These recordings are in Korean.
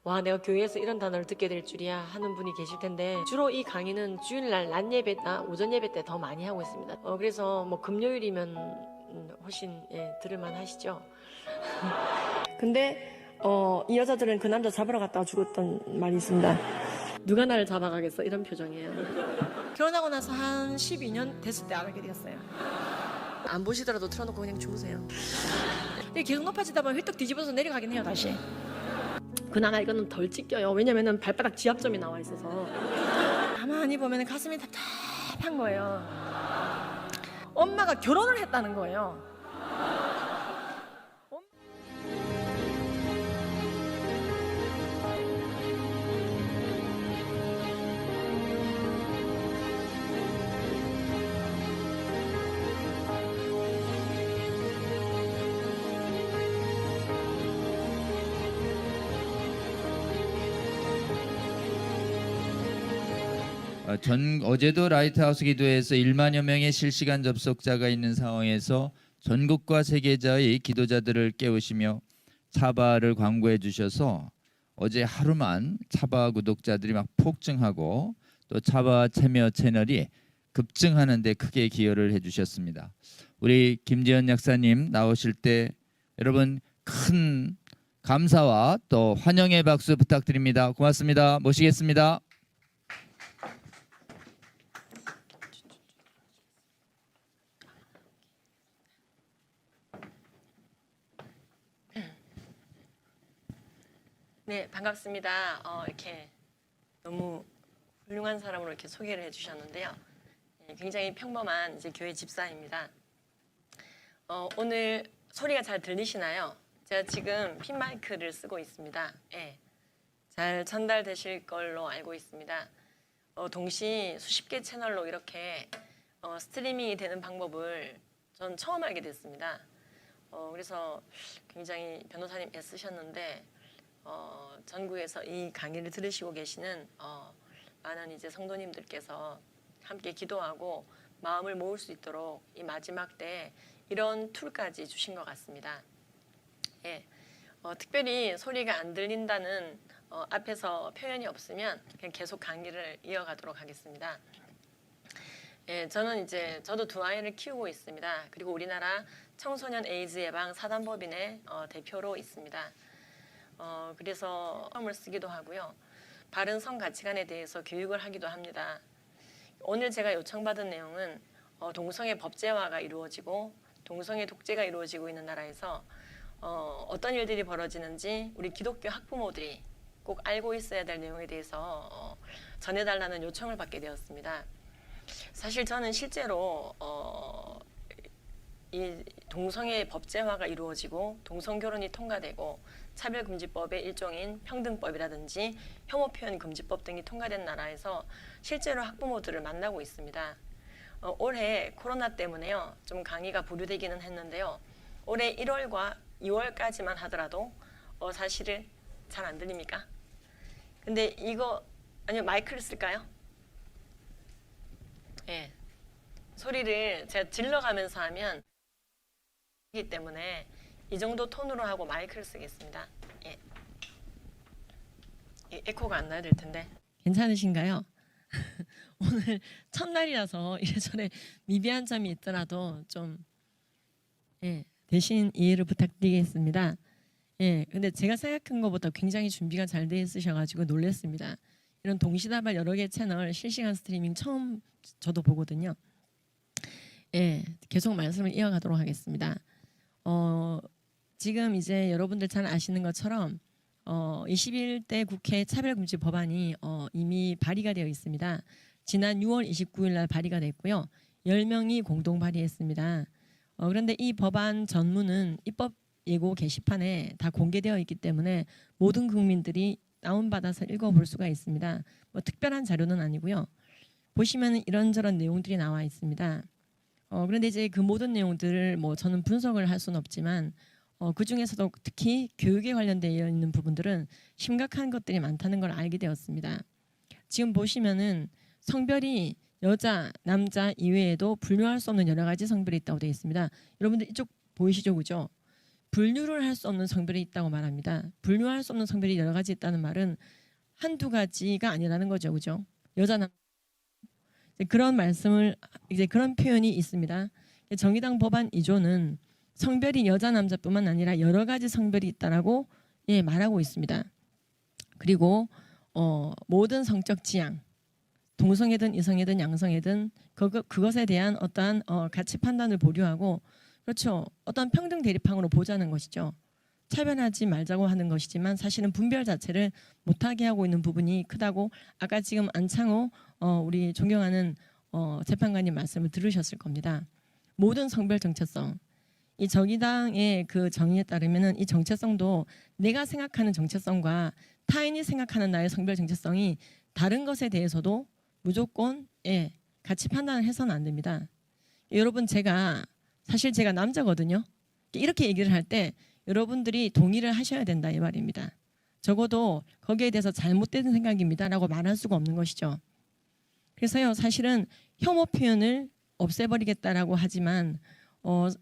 와, 내가 교회에서 이런 단어를 듣게 될 줄이야 하는 분이 계실 텐데, 주로 이 강의는 주일날 낮 예배나 오전 예배 때 더 많이 하고 있습니다. 그래서 뭐 금요일이면 훨씬 들을만 하시죠. 근데 이 여자들은 그 남자 잡으러 갔다가 죽었던 말이 있습니다. 누가 나를 잡아가겠어? 이런 표정이에요. 결혼하고 나서 한 12년 됐을 때 알게 되었어요. 안 보시더라도 틀어놓고 그냥 주무세요. 근데 계속 높아지다 보면 휘떡 뒤집어서 내려가긴 해요, 다시. 그나마 이거는 덜 찢겨요. 왜냐면은 발바닥 지압점이 나와 있어서. 가만히 보면 가슴이 답답한 거예요. 엄마가 결혼을 했다는 거예요. 어제도 라이트하우스 기도에서 1만여 명의 실시간 접속자가 있는 상황에서 전국과 세계자의 기도자들을 깨우시며 차바를 광고해 주셔서 어제 하루만 차바 구독자들이 막 폭증하고 또 차바 참여 채널이 급증하는 데 크게 기여를 해 주셨습니다. 우리 김지연 약사님 나오실 때 여러분 큰 감사와 또 환영의 박수 부탁드립니다. 고맙습니다. 모시겠습니다. 네, 반갑습니다. 이렇게 너무 훌륭한 사람으로 이렇게 소개를 해주셨는데요. 굉장히 평범한 이제 교회 집사입니다. 오늘 소리가 잘 들리시나요? 제가 지금 핀 마이크를 쓰고 있습니다. 잘 전달되실 걸로 알고 있습니다. 동시 수십 개 채널로 이렇게 스트리밍이 되는 방법을 전 처음 알게 됐습니다. 그래서 굉장히 변호사님 애쓰셨는데 전국에서 이 강의를 들으시고 계시는 많은 이제 성도님들께서 함께 기도하고 마음을 모을 수 있도록 이 마지막 때 이런 툴까지 주신 것 같습니다. 특별히 소리가 안 들린다는 앞에서 표현이 없으면 그냥 계속 강의를 이어가도록 하겠습니다. 저도 두 아이를 키우고 있습니다. 그리고 우리나라 청소년 에이즈 예방 사단법인의 대표로 있습니다. 그래서 처음을 쓰기도 하고요. 바른 성 가치관에 대해서 교육을 하기도 합니다. 오늘 제가 요청받은 내용은 동성애 법제화가 이루어지고 동성애 독재가 이루어지고 있는 나라에서 어떤 일들이 벌어지는지 우리 기독교 학부모들이 꼭 알고 있어야 될 내용에 대해서 전해달라는 요청을 받게 되었습니다. 사실 저는 실제로 이 동성애 법제화가 이루어지고 동성결혼이 통과되고 차별금지법의 일종인 평등법이라든지 혐오표현금지법 등이 통과된 나라에서 실제로 학부모들을 만나고 있습니다. 올해 코로나 때문에요, 좀 강의가 보류되기는 했는데요. 올해 1월과 2월까지만 하더라도 사실은 잘 안 들립니까? 근데 이거 아니면 마이크를 쓸까요? 소리를 제가 질러가면서 하면 이기 때문에 이 정도 톤으로 하고 마이크를 쓰겠습니다. 에코가 안 나야 될 텐데. 괜찮으신가요? 오늘 첫날이라서 이래저래 미비한 점이 있더라도 좀 대신 이해를 부탁드리겠습니다. 근데 제가 생각한 것보다 굉장히 준비가 잘 돼 있으셔가지고 놀랐습니다. 이런 동시다발 여러 개 채널 실시간 스트리밍 처음 저도 보거든요. 계속 말씀을 이어가도록 하겠습니다. 지금 이제 여러분들 잘 아시는 것처럼 21대 국회 차별금지 법안이 이미 발의가 되어 있습니다. 지난 6월 29일 날 발의가 됐고요. 10명이 공동 발의했습니다. 그런데 이 법안 전문은 입법 예고 게시판에 다 공개되어 있기 때문에 모든 국민들이 다운받아서 읽어볼 수가 있습니다. 뭐 특별한 자료는 아니고요. 보시면 이런저런 내용들이 나와 있습니다. 그런데 이제 그 모든 내용들을 뭐 저는 분석을 할 수는 없지만 그 중에서도 특히 교육에 관련되어 있는 부분들은 심각한 것들이 많다는 걸 알게 되었습니다. 지금 보시면은 성별이 여자, 남자 이외에도 불명할 수 없는 여러 가지 성별이 있다고 되어 있습니다. 여러분들 이쪽 보이시죠, 그죠? 분류를 할 수 없는 성별이 있다고 말합니다. 분류할 수 없는 성별이 여러 가지 있다는 말은 한두 가지가 아니라는 거죠. 그죠? 여자 남 그런 말씀을 이제 그런 표현이 있습니다. 정의당 법안 2조는 성별이 여자 남자뿐만 아니라 여러 가지 성별이 있다라고 말하고 있습니다. 그리고 모든 성적 지향, 동성애든 이성애든 양성애든 그것에 대한 어떠한 가치 판단을 보류하고 그렇죠. 어떤 평등 대립항으로 보자는 것이죠. 차별하지 말자고 하는 것이지만 사실은 분별 자체를 못하게 하고 있는 부분이 크다고 아까 지금 안창호 우리 존경하는 재판관님 말씀을 들으셨을 겁니다. 모든 성별 정체성 이 정의당의 그 정의에 따르면은 이 정체성도 내가 생각하는 정체성과 타인이 생각하는 나의 성별 정체성이 다른 것에 대해서도 무조건 가치 판단을 해서는 안 됩니다. 여러분 사실 제가 남자거든요. 이렇게 얘기를 할 때 여러분들이 동의를 하셔야 된다 이 말입니다. 적어도 거기에 대해서 잘못된 생각입니다라고 말할 수가 없는 것이죠. 그래서요 사실은 혐오 표현을 없애버리겠다라고 하지만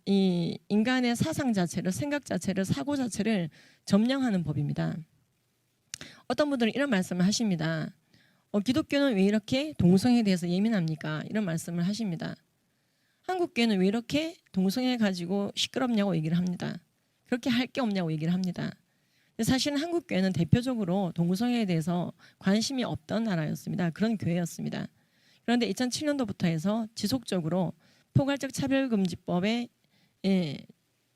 이 인간의 사상 자체를 생각 자체를 사고 자체를 점령하는 법입니다. 어떤 분들은 이런 말씀을 하십니다. 기독교는 왜 이렇게 동성애에 대해서 예민합니까? 이런 말씀을 하십니다. 한국교회는 왜 이렇게 동성애 가지고 시끄럽냐고 얘기를 합니다. 그렇게 할 게 없냐고 얘기를 합니다. 사실은 한국교회는 대표적으로 동성애에 대해서 관심이 없던 나라였습니다. 그런 교회였습니다. 그런데 2007년도부터 해서 지속적으로 포괄적 차별금지법에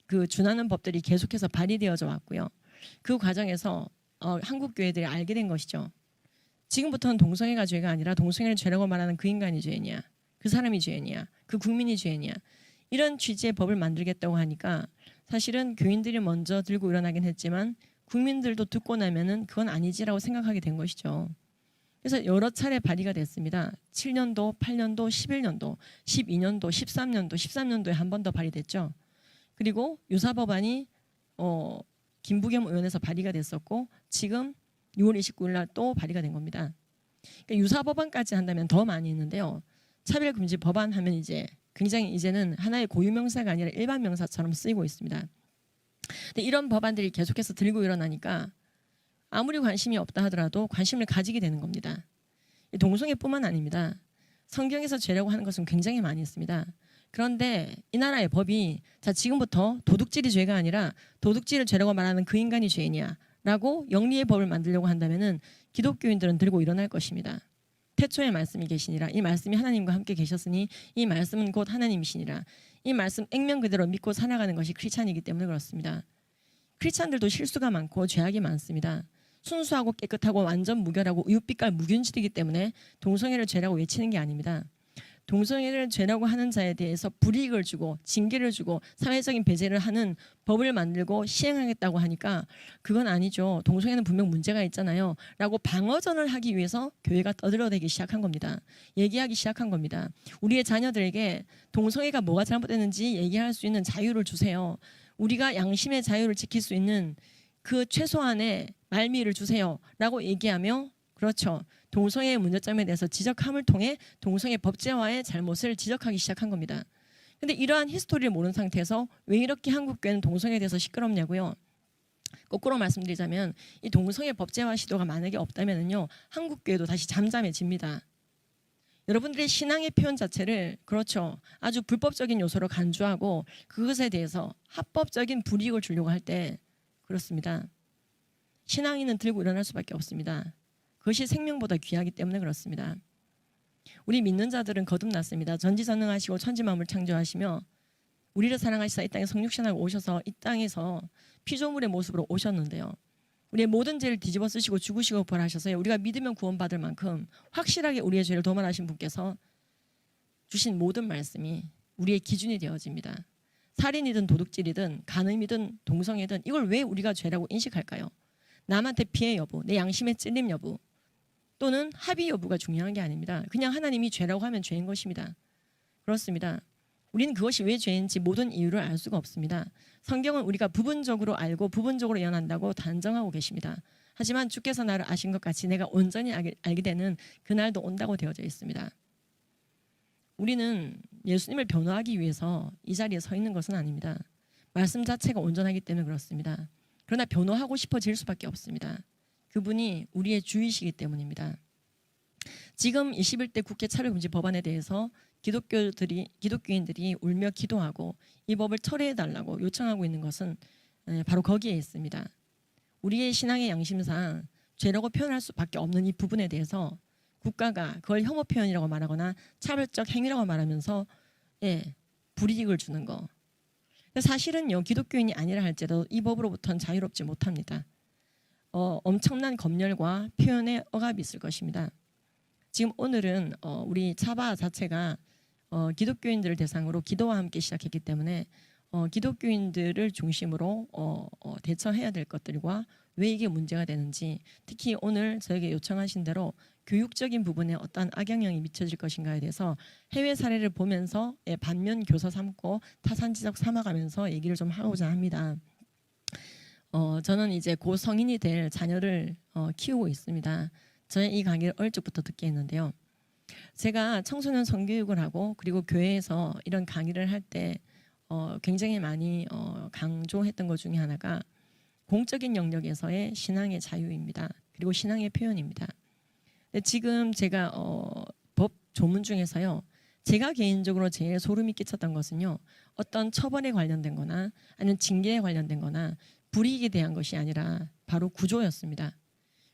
그 준하는 법들이 계속해서 발의되어져 왔고요. 그 과정에서 한국 교회들이 알게 된 것이죠. 지금부터는 동성애가 죄가 아니라 동성애를 죄라고 말하는 그 인간이 죄냐, 그 사람이 죄냐, 그 국민이 죄냐 이런 취지의 법을 만들겠다고 하니까 사실은 교인들이 먼저 들고 일어나긴 했지만 국민들도 듣고 나면은 그건 아니지라고 생각하게 된 것이죠. 그래서 여러 차례 발의가 됐습니다. 7년도, 8년도, 11년도, 12년도, 13년도, 13년도에 한 번 더 발의됐죠. 그리고 유사법안이 김부겸 의원에서 발의가 됐었고 지금 6월 29일 날 또 발의가 된 겁니다. 그러니까 유사법안까지 한다면 더 많이 있는데요. 차별금지 법안 하면 이제 굉장히 이제는 하나의 고유명사가 아니라 일반 명사처럼 쓰이고 있습니다. 근데 이런 법안들이 계속해서 들고 일어나니까 아무리 관심이 없다 하더라도 관심을 가지게 되는 겁니다. 동성애뿐만 아닙니다. 성경에서 죄라고 하는 것은 굉장히 많이 있습니다. 그런데 이 나라의 법이 자 지금부터 도둑질이 죄가 아니라 도둑질을 죄라고 말하는 그 인간이 죄냐라고 영리의 법을 만들려고 한다면은 기독교인들은 들고 일어날 것입니다. 태초에 말씀이 계시니라 이 말씀이 하나님과 함께 계셨으니 이 말씀은 곧 하나님이시니라 이 말씀 액면 그대로 믿고 살아가는 것이 크리스찬이기 때문에 그렇습니다. 크리스찬들도 실수가 많고 죄악이 많습니다. 순수하고 깨끗하고 완전 무결하고 우윳빛깔 무균질이기 때문에 동성애를 죄라고 외치는 게 아닙니다. 동성애를 죄라고 하는 자에 대해서 불이익을 주고 징계를 주고 사회적인 배제를 하는 법을 만들고 시행하겠다고 하니까 그건 아니죠. 동성애는 분명 문제가 있잖아요. 라고 방어전을 하기 위해서 교회가 떠들어대기 시작한 겁니다. 얘기하기 시작한 겁니다. 우리의 자녀들에게 동성애가 뭐가 잘못됐는지 얘기할 수 있는 자유를 주세요. 우리가 양심의 자유를 지킬 수 있는 그 최소한의 말미를 주세요. 라고 얘기하며 그렇죠. 동성애의 문제점에 대해서 지적함을 통해 동성애 법제화의 잘못을 지적하기 시작한 겁니다. 그런데 이러한 히스토리를 모르는 상태에서 왜 이렇게 한국교회는 동성애에 대해서 시끄럽냐고요. 거꾸로 말씀드리자면 이 동성애 법제화 시도가 만약에 없다면요 한국교회도 다시 잠잠해집니다. 여러분들의 신앙의 표현 자체를 그렇죠 아주 불법적인 요소로 간주하고 그것에 대해서 합법적인 불이익을 주려고 할 때 그렇습니다. 신앙인은 들고 일어날 수밖에 없습니다. 그것이 생명보다 귀하기 때문에 그렇습니다. 우리 믿는 자들은 거듭났습니다. 전지전능하시고 천지만물 창조하시며 우리를 사랑하시사 이 땅에 성육신하고 오셔서 이 땅에서 피조물의 모습으로 오셨는데요. 우리의 모든 죄를 뒤집어 쓰시고 죽으시고 부활하셔서 우리가 믿으면 구원받을 만큼 확실하게 우리의 죄를 도말하신 분께서 주신 모든 말씀이 우리의 기준이 되어집니다. 살인이든 도둑질이든 간음이든 동성애든 이걸 왜 우리가 죄라고 인식할까요? 남한테 피해 여부, 내 양심에 찔림 여부 또는 합의 여부가 중요한 게 아닙니다. 그냥 하나님이 죄라고 하면 죄인 것입니다. 그렇습니다. 우리는 그것이 왜 죄인지 모든 이유를 알 수가 없습니다. 성경은 우리가 부분적으로 알고 부분적으로 예언한다고 단정하고 계십니다. 하지만 주께서 나를 아신 것 같이 내가 온전히 알게 되는 그날도 온다고 되어져 있습니다. 우리는 예수님을 변호하기 위해서 이 자리에 서 있는 것은 아닙니다. 말씀 자체가 온전하기 때문에 그렇습니다. 그러나 변호하고 싶어질 수밖에 없습니다. 그분이 우리의 주이시기 때문입니다. 지금 21대 국회 차별금지 법안에 대해서 기독교인들이 울며 기도하고 이 법을 철회해달라고 요청하고 있는 것은 바로 거기에 있습니다. 우리의 신앙의 양심상 죄라고 표현할 수밖에 없는 이 부분에 대해서 국가가 그걸 혐오 표현이라고 말하거나 차별적 행위라고 말하면서 불이익을 주는 거. 사실은요, 기독교인이 아니라 할지라도 이 법으로부터는 자유롭지 못합니다. 엄청난 검열과 표현의 억압이 있을 것입니다. 지금 오늘은 우리 차바 자체가 기독교인들을 대상으로 기도와 함께 시작했기 때문에 기독교인들을 중심으로 대처해야 될 것들과 왜 이게 문제가 되는지, 특히 오늘 저에게 요청하신 대로 교육적인 부분에 어떠한 악영향이 미쳐질 것인가에 대해서 해외 사례를 보면서 반면 교사 삼고 타산지적 삼아가면서 얘기를 좀 하고자 합니다. 저는 이제 곧 성인이 될 자녀를 키우고 있습니다. 저의 이 강의를 어릴 적부터 듣게 했는데요. 제가 청소년 성교육을 하고 그리고 교회에서 이런 강의를 할 때 굉장히 많이 강조했던 것 중에 하나가 공적인 영역에서의 신앙의 자유입니다. 그리고 신앙의 표현입니다. 근데 지금 제가 법 조문 중에서요, 제가 개인적으로 제일 소름이 끼쳤던 것은요, 어떤 처벌에 관련된 거나 아니면 징계에 관련된 거나 불이익에 대한 것이 아니라 바로 구조였습니다.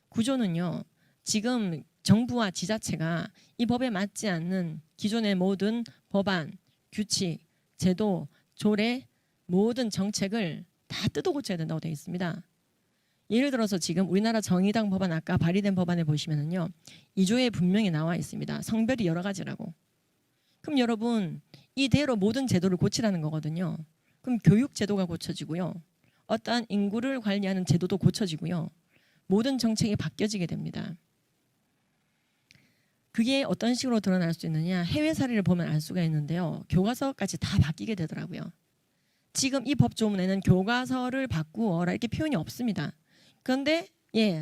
구조는요, 지금 정부와 지자체가 이 법에 맞지 않는 기존의 모든 법안, 규칙, 제도, 조례, 모든 정책을 다 뜯어 고쳐야 된다고 되어 있습니다. 예를 들어서 지금 우리나라 정의당 법안, 아까 발의된 법안에 보시면은요, 2조에 분명히 나와 있습니다. 성별이 여러 가지라고. 그럼 여러분, 이대로 모든 제도를 고치라는 거거든요. 그럼 교육 제도가 고쳐지고요, 어떠한 인구를 관리하는 제도도 고쳐지고요, 모든 정책이 바뀌어지게 됩니다. 그게 어떤 식으로 드러날 수 있느냐, 해외 사례를 보면 알 수가 있는데요, 교과서까지 다 바뀌게 되더라고요. 지금 이 법조문에는 교과서를 바꾸어라 이렇게 표현이 없습니다. 그런데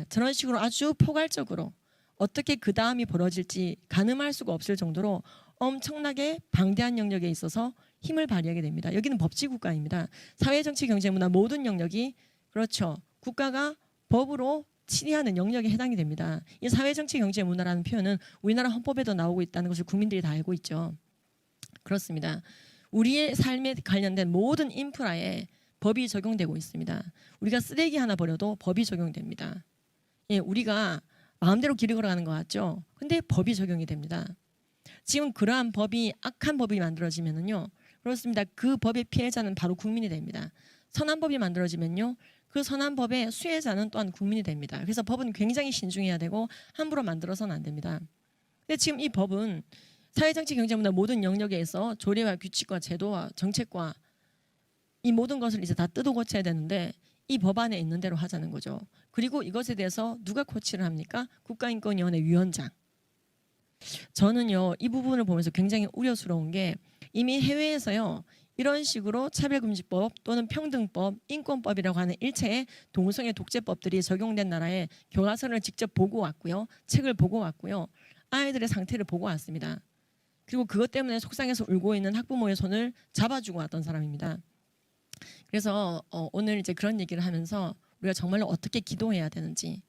저런 식으로 아주 포괄적으로 어떻게 그 다음이 벌어질지 가늠할 수가 없을 정도로 엄청나게 방대한 영역에 있어서 힘을 발휘하게 됩니다. 여기는 법치국가입니다. 사회, 정치, 경제, 문화 모든 영역이, 그렇죠, 국가가 법으로 치리하는 영역에 해당이 됩니다. 이 사회, 정치, 경제, 문화라는 표현은 우리나라 헌법에도 나오고 있다는 것을 국민들이 다 알고 있죠. 그렇습니다. 우리의 삶에 관련된 모든 인프라에 법이 적용되고 있습니다. 우리가 쓰레기 하나 버려도 법이 적용됩니다. 우리가 마음대로 길을 걸어가는 것 같죠? 근데 법이 적용이 됩니다. 지금 그러한 법이, 악한 법이 만들어지면은요, 그렇습니다. 그 법의 피해자는 바로 국민이 됩니다. 선한 법이 만들어지면요, 그 선한 법의 수혜자는 또한 국민이 됩니다. 그래서 법은 굉장히 신중해야 되고 함부로 만들어서는 안 됩니다. 근데 지금 이 법은 사회, 정치, 경제, 문화 모든 영역에서 조례와 규칙과 제도와 정책과 이 모든 것을 이제 다 뜯어 고쳐야 되는데 이 법안에 있는 대로 하자는 거죠. 그리고 이것에 대해서 누가 코치를 합니까? 국가인권위원회 위원장. 저는요, 이 부분을 보면서 굉장히 우려스러운 게, 이미 해외에서요, 이런 식으로 차별금지법 또는 평등법, 인권법이라고 하는 일체의 동성애 독재법들이 적용된 나라의 교과서를 직접 보고 왔고요, 책을 보고 왔고요, 아이들의 상태를 보고 왔습니다. 그리고 그것 때문에 속상해서 울고 있는 학부모의 손을 잡아주고 왔던 사람입니다. 그래서 오늘 이제 그런 얘기를 하면서 우리가 정말로 어떻게 기도해야 되는지,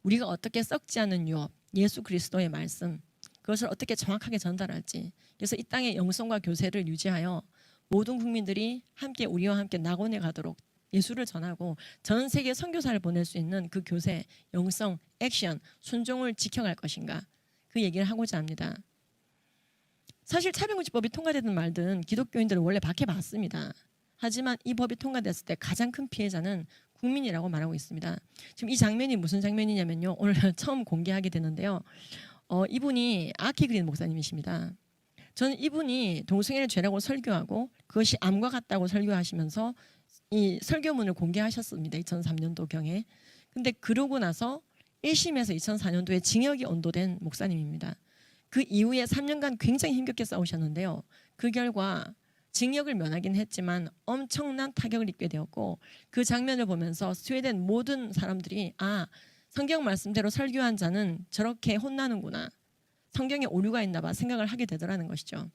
우리가 어떻게 썩지 않은 유업, 예수 그리스도의 말씀, 그것을 어떻게 정확하게 전달할지, 그래서 이 땅의 영성과 교세를 유지하여 모든 국민들이 함께 우리와 함께 낙원에 가도록 예수를 전하고 전 세계 선교사를 보낼 수 있는 그 교세, 영성, 액션, 순종을 지켜갈 것인가, 그 얘기를 하고자 합니다. 사실 차별금지법이 통과되든 말든 기독교인들은 원래 박해봤습니다. 하지만 이 법이 통과됐을 때 가장 큰 피해자는 국민이라고 말하고 있습니다. 지금 이 장면이 무슨 장면이냐면요, 오늘 처음 공개하게 되는데요, 이분이 아키그린 목사님이십니다. 저는 이분이 동성애를 죄라고 설교하고 그것이 암과 같다고 설교하시면서 이 설교문을 공개하셨습니다. 2003년도경에. 근데 그러고 나서 1심에서 2004년도에 징역이 언도된 목사님입니다. 그 이후에 3년간 굉장히 힘겹게 싸우셨는데요, 그 결과 징역을 면하긴 했지만 엄청난 타격을 입게 되었고, 그 장면을 보면서 스웨덴 모든 사람들이 성경 말씀대로 설교한 자는 저렇게 혼나는구나, 성경에 오류가 있나 봐 생각을 하게 되더라는 것이죠.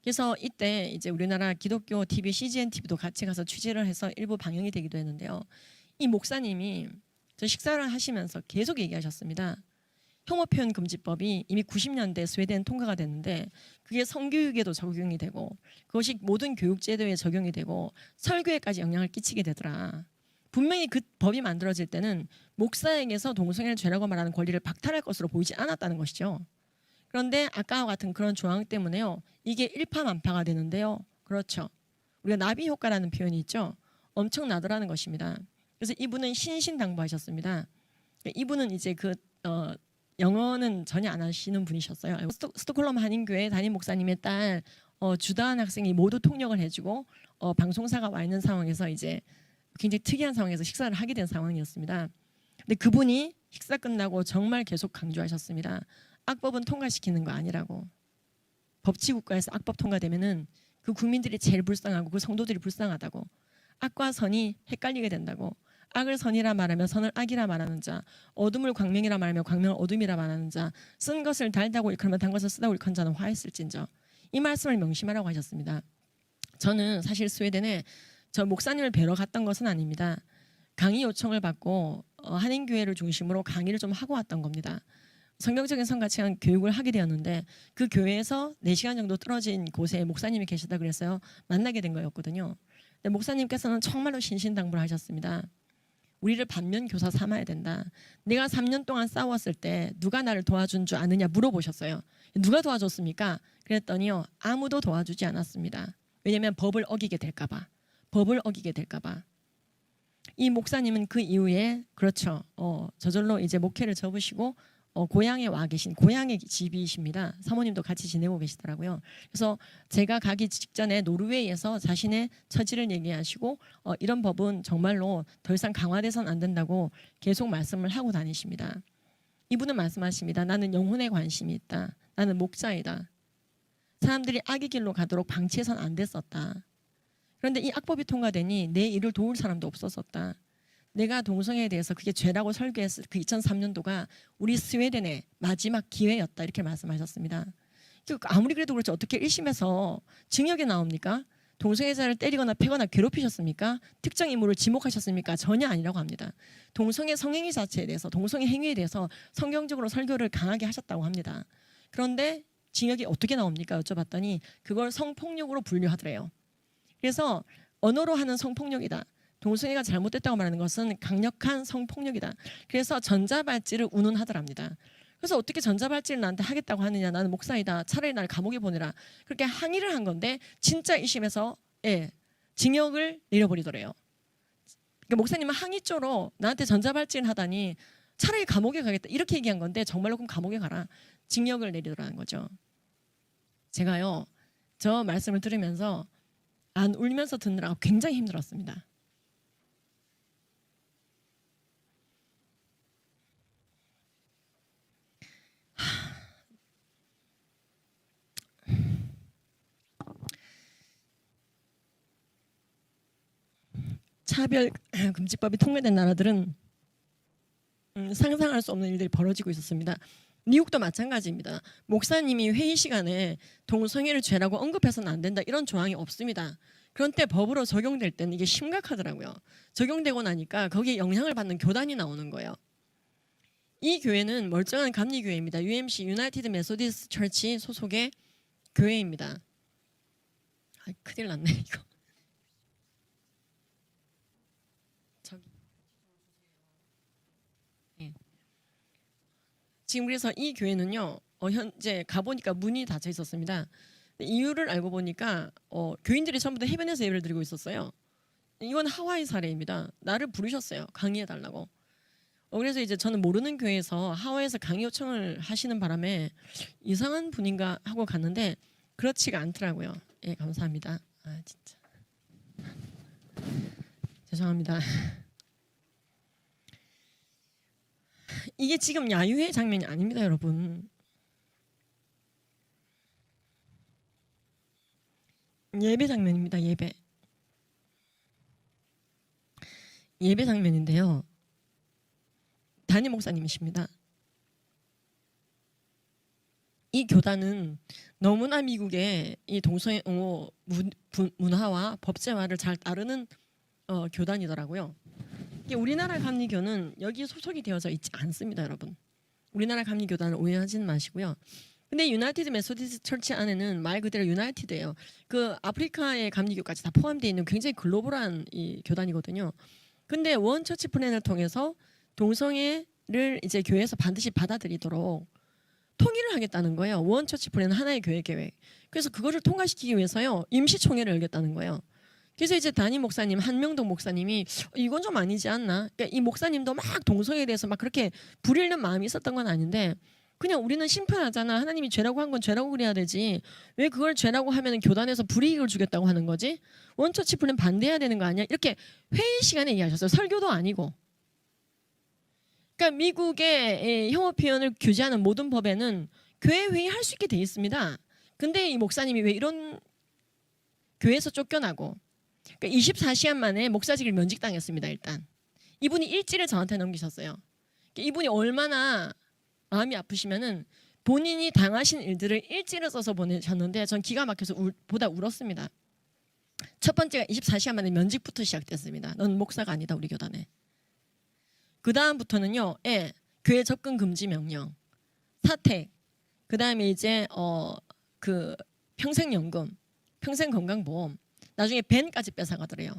그래서 이때 이제 우리나라 기독교 TV CGN TV도 같이 가서 취재를 해서 일부 방영이 되기도 했는데요. 이 목사님이 저 식사를 하시면서 계속 얘기하셨습니다. 혐오 표현 금지법이 이미 90년대 스웨덴 통과가 됐는데 그게 성교육에도 적용이 되고 그것이 모든 교육 제도에 적용이 되고 설교에까지 영향을 끼치게 되더라. 분명히 그 법이 만들어질 때는 목사에게서 동성애를 죄라고 말하는 권리를 박탈할 것으로 보이지 않았다는 것이죠. 그런데 아까와 같은 그런 조항 때문에요. 이게 일파만파가 되는데요. 그렇죠. 우리가 나비 효과라는 표현이 있죠. 엄청나더라는 것입니다. 그래서 이분은 신신당부하셨습니다. 이분은 이제 영어는 전혀 안 하시는 분이셨어요. 스톡홀름 한인교회 담임 목사님의 딸 주다한 학생이 모두 통역을 해주고 방송사가 와 있는 상황에서 이제 굉장히 특이한 상황에서 식사를 하게 된 상황이었습니다. 근데 그분이 식사 끝나고 정말 계속 강조하셨습니다. 악법은 통과시키는 거 아니라고. 법치국가에서 악법 통과되면은 그 국민들이 제일 불쌍하고 그 성도들이 불쌍하다고. 악과 선이 헷갈리게 된다고. 악을 선이라 말하며 선을 악이라 말하는 자, 어둠을 광명이라 말하며 광명을 어둠이라 말하는 자, 쓴 것을 달다고 일컬으면 단 것을 쓰다고 일컫는 자는 화했을진저. 이 말씀을 명심하라고 하셨습니다. 저는 사실 스웨덴에 저 목사님을 뵈러 갔던 것은 아닙니다. 강의 요청을 받고 한인교회를 중심으로 강의를 좀 하고 왔던 겁니다. 성경적인 성가치한 교육을 하게 되었는데 그 교회에서 4시간 정도 떨어진 곳에 목사님이 계시다 그래서요. 만나게 된 거였거든요. 근데 목사님께서는 정말로 신신당부를 하셨습니다. 우리를 반면교사 삼아야 된다. 내가 3년 동안 싸웠을 때 누가 나를 도와준 줄 아느냐 물어보셨어요. 누가 도와줬습니까? 그랬더니요. 아무도 도와주지 않았습니다. 왜냐하면 법을 어기게 될까 봐. 법을 어기게 될까 봐. 이 목사님은 그 이후에 그렇죠. 저절로 이제 목회를 접으시고 고향에 와 계신 고향의 집이십니다. 사모님도 같이 지내고 계시더라고요. 그래서 제가 가기 직전에 노르웨이에서 자신의 처지를 얘기하시고 이런 법은 정말로 더 이상 강화돼서는 안 된다고 계속 말씀을 하고 다니십니다. 이분은 말씀하십니다. 나는 영혼에 관심이 있다. 나는 목자이다. 사람들이 악의 길로 가도록 방치해서는 안 됐었다. 그런데 이 악법이 통과되니 내 일을 도울 사람도 없었었다. 내가 동성애에 대해서 그게 죄라고 설교했을 그 2003년도가 우리 스웨덴의 마지막 기회였다 이렇게 말씀하셨습니다. 아무리 그래도 그렇지 어떻게 1심에서 징역이 나옵니까? 동성애자를 때리거나 패거나 괴롭히셨습니까? 특정 인물을 지목하셨습니까? 전혀 아니라고 합니다. 동성애 성행위 자체에 대해서 동성애 행위에 대해서 성경적으로 설교를 강하게 하셨다고 합니다. 그런데 징역이 어떻게 나옵니까? 여쭤봤더니 그걸 성폭력으로 분류하더래요. 그래서 언어로 하는 성폭력이다. 동성애가 잘못됐다고 말하는 것은 강력한 성폭력이다. 그래서 전자발찌를 운운하더랍니다. 그래서 어떻게 전자발찌를 나한테 하겠다고 하느냐. 나는 목사이다. 차라리 날 감옥에 보내라. 그렇게 항의를 한 건데 진짜 1심에서 징역을 내려버리더래요. 그러니까 목사님은 항의조로 나한테 전자발찌를 하다니 차라리 감옥에 가겠다. 이렇게 얘기한 건데 정말로 그럼 감옥에 가라. 징역을 내리더라는 거죠. 제가요. 저 말씀을 들으면서 안 울면서 듣느라고 굉장히 힘들었습니다. 차별금지법이 통과된 나라들은 상상할 수 없는 일들이 벌어지고 있었습니다. 미국도 마찬가지입니다. 목사님이 회의 시간에 동성애를 죄라고 언급해서는 안 된다 이런 조항이 없습니다. 그런데 법으로 적용될 때는 이게 심각하더라고요. 적용되고 나니까 거기에 영향을 받는 교단이 나오는 거예요. 이 교회는 멀쩡한 감리교회입니다. UMC 유나이티드 메소디스트 처치 소속의 교회입니다. 큰일 났네 이거. 지금 그래서 이 교회는요 현재 가보니까 문이 닫혀 있었습니다. 이유를 알고 보니까 교인들이 전부 다 해변에서 예배를 드리고 있었어요. 이건 하와이 사례입니다. 나를 부르셨어요. 강의해달라고. 그래서 이제 저는 모르는 교회에서 하와이에서 강의 요청을 하시는 바람에 이상한 분인가 하고 갔는데 그렇지가 않더라고요. 예, 감사합니다. 아 진짜 죄송합니다. 이게 지금 야유회 장면이 아닙니다, 여러분. 예배 장면입니다. 예배 장면인데요. 담임 목사님이십니다. 이 교단은 너무나 미국의 이 동성애 옹호 문화와 법제화를 잘 따르는 교단이더라고요. 이게 우리나라 감리교는 여기 소속이 되어져 있지 않습니다, 여러분. 우리나라 감리교단을 오해하지는 마시고요. 근데 유나이티드 메소디스트 철치 안에는 말 그대로 유나이티드예요. 그 아프리카의 감리교까지 다 포함되어 있는 굉장히 글로벌한 이 교단이거든요. 근데 원 처치 플랜을 통해서 동성애를 이제 교회에서 반드시 받아들이도록 통일을 하겠다는 거예요. 원 처치 플랜은 하나의 교회 계획. 그래서 그거를 통과시키기 위해서요. 임시총회를 열겠다는 거예요. 그래서 이제 담임 목사님 한명동 목사님이 이건 좀 아니지 않나? 그러니까 이 목사님도 막 동성애에 대해서 막 그렇게 부리는 마음이 있었던 건 아닌데 그냥 우리는 심판하잖아. 하나님이 죄라고 한 건 죄라고 그래야 되지. 왜 그걸 죄라고 하면 교단에서 불이익을 주겠다고 하는 거지? 원처치 플랜 반대해야 되는 거 아니야? 이렇게 회의 시간에 얘기하셨어요. 설교도 아니고. 그러니까 미국의 혐오 표현을 규제하는 모든 법에는 교회 회의할 수 있게 돼 있습니다. 근데 이 목사님이 왜 이런 교회에서 쫓겨나고 그러니까 24시간 만에 목사직을 면직당했습니다. 일단 이분이 일지를 저한테 넘기셨어요. 그러니까 이분이 얼마나 마음이 아프시면은 본인이 당하신 일들을 일지를 써서 보내셨는데 전 기가 막혀서 보다 울었습니다. 첫 번째가 24시간 만에 면직부터 시작됐습니다. 넌 목사가 아니다 우리 교단에. 그 다음부터는요, 교회 접근 금지 명령, 사택, 그 다음에 이제 그 평생연금, 평생건강보험, 나중에 벤까지 뺏어가더래요.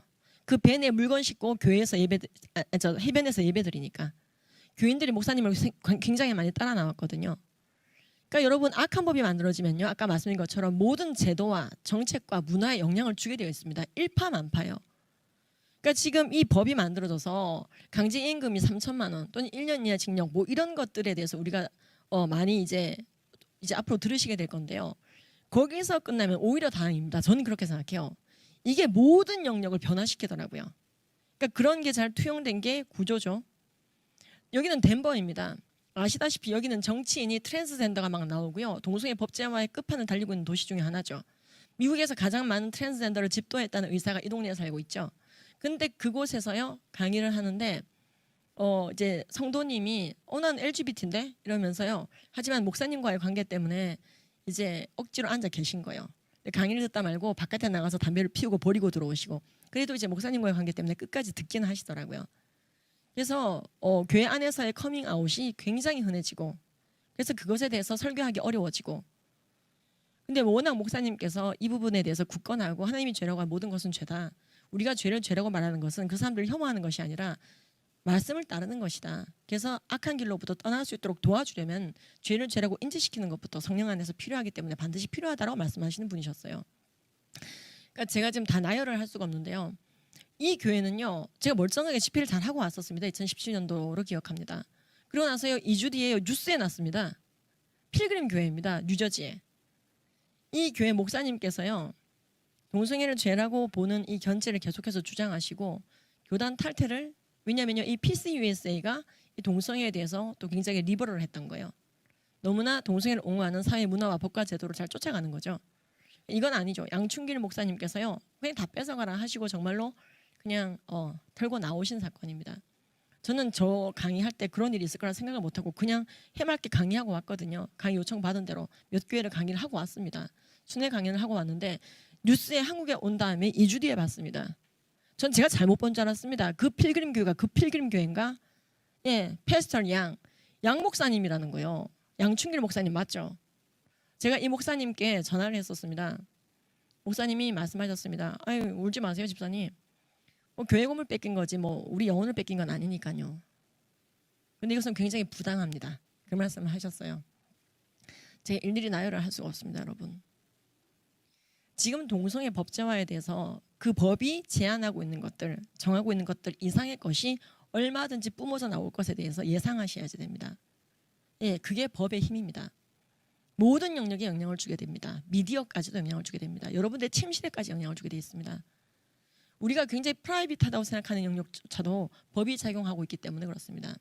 그 벤에 물건 싣고 교회에서 해변에서 예배드리니까 교인들이 목사님을 굉장히 많이 따라 나왔거든요. 그러니까 여러분 악한 법이 만들어지면요, 아까 말씀드린 것처럼 모든 제도와 정책과 문화에 영향을 주게 되어 있습니다. 일파만파요. 그러니까 지금 이 법이 만들어져서 강제임금이 3천만 원 또는 1년 이하 징역 뭐 이런 것들에 대해서 우리가 많이 이제 앞으로 들으시게 될 건데요. 거기서 끝나면 오히려 다행입니다. 저는 그렇게 생각해요. 이게 모든 영역을 변화시키더라고요. 그러니까 그런 게 잘 투영된 게 구조죠. 여기는 덴버입니다. 아시다시피 여기는 정치인이 트랜스젠더가 막 나오고요. 동성애 법제화의 끝판을 달리고 있는 도시 중에 하나죠. 미국에서 가장 많은 트랜스젠더를 집도했다는 의사가 이 동네에 살고 있죠. 근데 그곳에서요 강의를 하는데 이제 성도님이 난 LGBT인데 이러면서요. 하지만 목사님과의 관계 때문에 이제 억지로 앉아 계신 거예요. 강의를 듣다 말고 바깥에 나가서 담배를 피우고 버리고 들어오시고 그래도 이제 목사님과의 관계 때문에 끝까지 듣기는 하시더라고요. 그래서 교회 안에서의 커밍아웃이 굉장히 흔해지고 그래서 그것에 대해서 설교하기 어려워지고 근데 워낙 목사님께서 이 부분에 대해서 굳건하고 하나님이 죄라고 한 모든 것은 죄다. 우리가 죄를 죄라고 말하는 것은 그 사람들을 혐오하는 것이 아니라 말씀을 따르는 것이다. 그래서 악한 길로부터 떠날 수 있도록 도와주려면 죄를 죄라고 인지시키는 것부터 성령 안에서 필요하기 때문에 반드시 필요하다고 말씀하시는 분이셨어요. 그러니까 제가 지금 다 나열을 할 수가 없는데요. 이 교회는요. 제가 멀쩡하게 집회를 잘 하고 왔었습니다. 2017년도로 기억합니다. 그러고 나서요. 2주 뒤에 뉴스에 났습니다. 필그림 교회입니다. 뉴저지에. 이 교회 목사님께서요. 동성애를 죄라고 보는 이 견제를 계속해서 주장하시고 교단 탈퇴를 왜냐면요. 이 PCUSA가 이 동성애에 대해서 또 굉장히 리버럴을 했던 거예요. 너무나 동성애를 옹호하는 사회 문화와 법과 제도를 잘 쫓아가는 거죠. 이건 아니죠. 양충길 목사님께서요. 그냥 다 뺏어가라 하시고 정말로 그냥 털고 나오신 사건입니다. 저는 저 강의할 때 그런 일이 있을 거라 생각을 못하고 그냥 해맑게 강의하고 왔거든요. 강의 요청 받은 대로 몇 교회를 강의를 하고 왔습니다. 순회 강연을 하고 왔는데 뉴스에 한국에 온 다음에 2주 뒤에 봤습니다. 전 제가 잘못 본 줄 알았습니다. 그 필그림 교회가 그 필그림 교회인가? 예, 패스터 양 목사님이라는 거예요. 양충길 목사님 맞죠? 제가 이 목사님께 전화를 했었습니다. 목사님이 말씀하셨습니다. 아유 울지 마세요 집사님. 교회 건물 뺏긴 거지 뭐 우리 영혼을 뺏긴 건 아니니까요. 근데 이것은 굉장히 부당합니다. 그 말씀을 하셨어요. 제가 일일이 나열을 할 수가 없습니다, 여러분. 지금 동성애 법제화에 대해서 그 법이 제한하고 있는 것들, 정하고 있는 것들 이상의 것이 얼마든지 뿜어져 나올 것에 대해서 예상하셔야지 됩니다. 예, 그게 법의 힘입니다. 모든 영역에 영향을 주게 됩니다. 미디어까지도 영향을 주게 됩니다. 여러분들의 침실에까지 영향을 주게 되어 있습니다. 우리가 굉장히 프라이빗하다고 생각하는 영역조차도 법이 작용하고 있기 때문에 그렇습니다.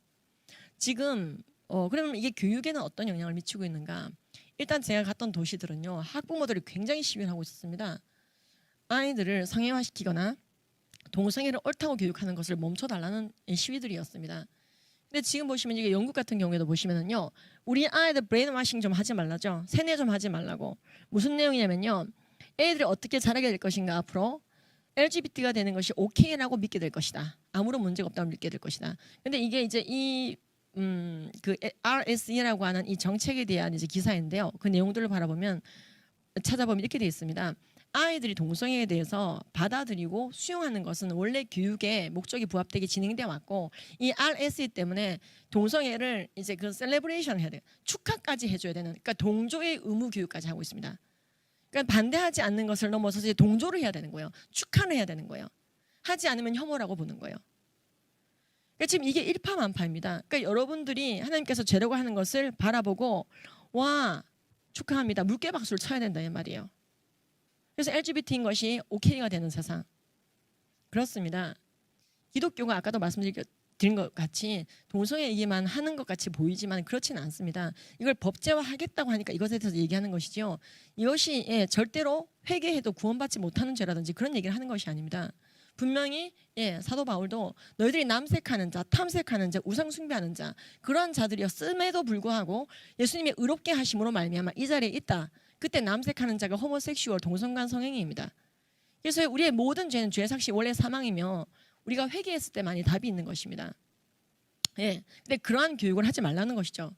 지금 그러면 이게 교육에는 어떤 영향을 미치고 있는가? 일단 제가 갔던 도시들은요. 학부모들이 굉장히 시위를 하고 있었습니다. 아이들을 성애화시키거나 동성애를 옳다고 교육하는 것을 멈춰달라는 시위들이었습니다. 근데 지금 보시면 이게 영국 같은 경우에도 보시면은요, 우리 아이들 브레인워싱 좀 하지 말라죠. 세뇌 좀 하지 말라고. 무슨 내용이냐면요, 애들이 어떻게 자라게 될 것인가 앞으로 LGBT가 되는 것이 오케이라고 믿게 될 것이다. 아무런 문제가 없다고 믿게 될 것이다. 근데 이게 이제 그 RSE라고 하는 이 정책에 대한 이제 기사인데요. 그 내용들을 바라보면 찾아보면 이렇게 되어 있습니다. 아이들이 동성애에 대해서 받아들이고 수용하는 것은 원래 교육의 목적이 부합되게 진행되어 왔고, 이 RSE 때문에 동성애를 이제 그 셀레브레이션 해야 돼요. 축하까지 해줘야 되는, 그러니까 동조의 의무 교육까지 하고 있습니다. 그러니까 반대하지 않는 것을 넘어서서 이제 동조를 해야 되는 거예요. 축하를 해야 되는 거예요. 하지 않으면 혐오라고 보는 거예요. 그러니까 지금 이게 일파만파입니다. 그러니까 여러분들이 하나님께서 죄라고 하는 것을 바라보고 와 축하합니다. 물개 박수를 쳐야 된다 이 말이에요. 그래서 LGBT인 것이 오케이가 되는 세상. 그렇습니다. 기독교가 아까도 말씀드린 것 같이 동성애 얘기만 하는 것 같이 보이지만 그렇지는 않습니다. 이걸 법제화하겠다고 하니까 이것에 대해서 얘기하는 것이죠. 이것이 절대로 회개해도 구원받지 못하는 죄라든지 그런 얘기를 하는 것이 아닙니다. 분명히 사도 바울도 너희들이 남색하는 자, 탐색하는 자, 우상 숭배하는 자 그러한 자들이었음에도 불구하고 예수님의 의롭게 하심으로 말미암아 이 자리에 있다. 그때 남색하는 자가 호모섹슈얼 동성간 성행위입니다. 그래서 우리의 모든 죄는 죄의 삭시 원래 사망이며 우리가 회개했을 때만이 답이 있는 것입니다. 근데 그러한 교육을 하지 말라는 것이죠.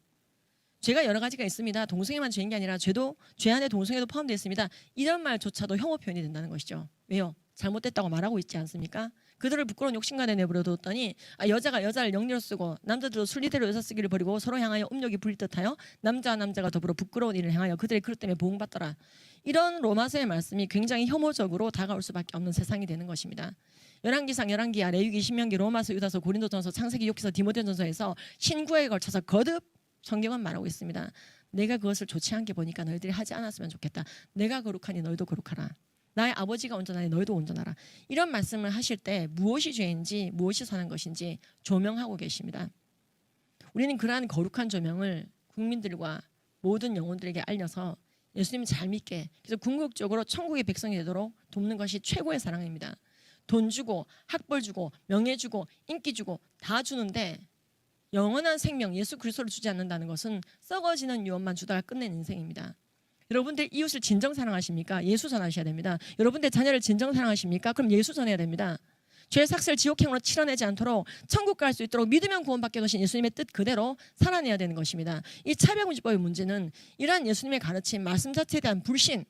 죄가 여러 가지가 있습니다. 동성애만 죄인 게 아니라 죄 안에 동성애도 포함되어 있습니다. 이런 말조차도 혐오 표현이 된다는 것이죠. 왜요? 잘못됐다고 말하고 있지 않습니까? 그들을 부끄러운 욕심간에 내버려뒀더니 여자가 여자를 영리로 쓰고 남자들도 순리대로 여자 쓰기를 버리고 서로 향하여 음욕이 부릴 듯하여 남자와 남자가 더불어 부끄러운 일을 행하여 그들의 그릇 때문에 보응받더라. 이런 로마서의 말씀이 굉장히 혐오적으로 다가올 수밖에 없는 세상이 되는 것입니다. 열왕기상, 열왕기하, 레위기, 신명기, 로마서, 유다서, 고린도전서, 창세기, 욥기서, 디모데전서에서 신구에 걸쳐서 거듭 성경은 말하고 있습니다. 내가 그것을 좋지 않게 보니까 너희들이 하지 않았으면 좋겠다. 내가 거룩하니 너희도 거룩하라. 나의 아버지가 온전하니 너희도 온전하라. 이런 말씀을 하실 때 무엇이 죄인지 무엇이 선한 것인지 조명하고 계십니다. 우리는 그러한 거룩한 조명을 국민들과 모든 영혼들에게 알려서 예수님 잘 믿게, 그래서 궁극적으로 천국의 백성이 되도록 돕는 것이 최고의 사랑입니다. 돈 주고 학벌 주고 명예 주고 인기 주고 다 주는데 영원한 생명 예수 그리스도를 주지 않는다는 것은 썩어지는 유언만 주다가 끝낸 인생입니다. 여러분들 이웃을 진정 사랑하십니까? 예수 전하셔야 됩니다. 여러분들 자녀를 진정 사랑하십니까? 그럼 예수 전해야 됩니다. 죄 삭슬 지옥행으로 치러내지 않도록 천국 갈 수 있도록 믿으면 구원받게 되신 예수님의 뜻 그대로 살아내야 되는 것입니다. 이 차별금지법의 문제는 이러한 예수님의 가르침 말씀 자체에 대한 불신,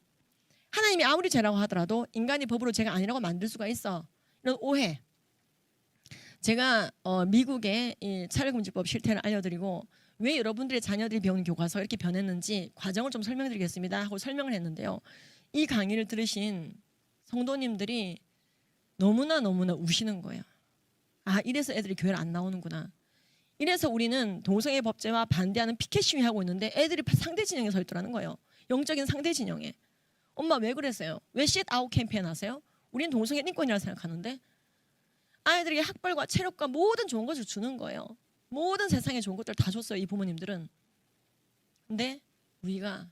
하나님이 아무리 죄라고 하더라도 인간이 법으로 죄가 아니라고 만들 수가 있어, 이런 오해. 제가 미국의 이 차별금지법 실태를 알려드리고 왜 여러분들의 자녀들이 배우는 교과서가 이렇게 변했는지 과정을 좀 설명드리겠습니다 하고 설명을 했는데요. 이 강의를 들으신 성도님들이 너무나 우시는 거예요. 이래서 애들이 교회를 안 나오는구나. 이래서 우리는 동성애 법제와 반대하는 피켓 시위하고 있는데 애들이 상대 진영에 서 있더라는 거예요. 영적인 상대 진영에. 엄마 왜 그랬어요? 왜 쉿 아웃 캠페인 하세요? 우리는 동성애 인권이라고 생각하는데 아이들에게 학벌과 체력과 모든 좋은 것을 주는 거예요. 모든 세상에 좋은 것들 다 줬어요, 이 부모님들은. 근데 우리가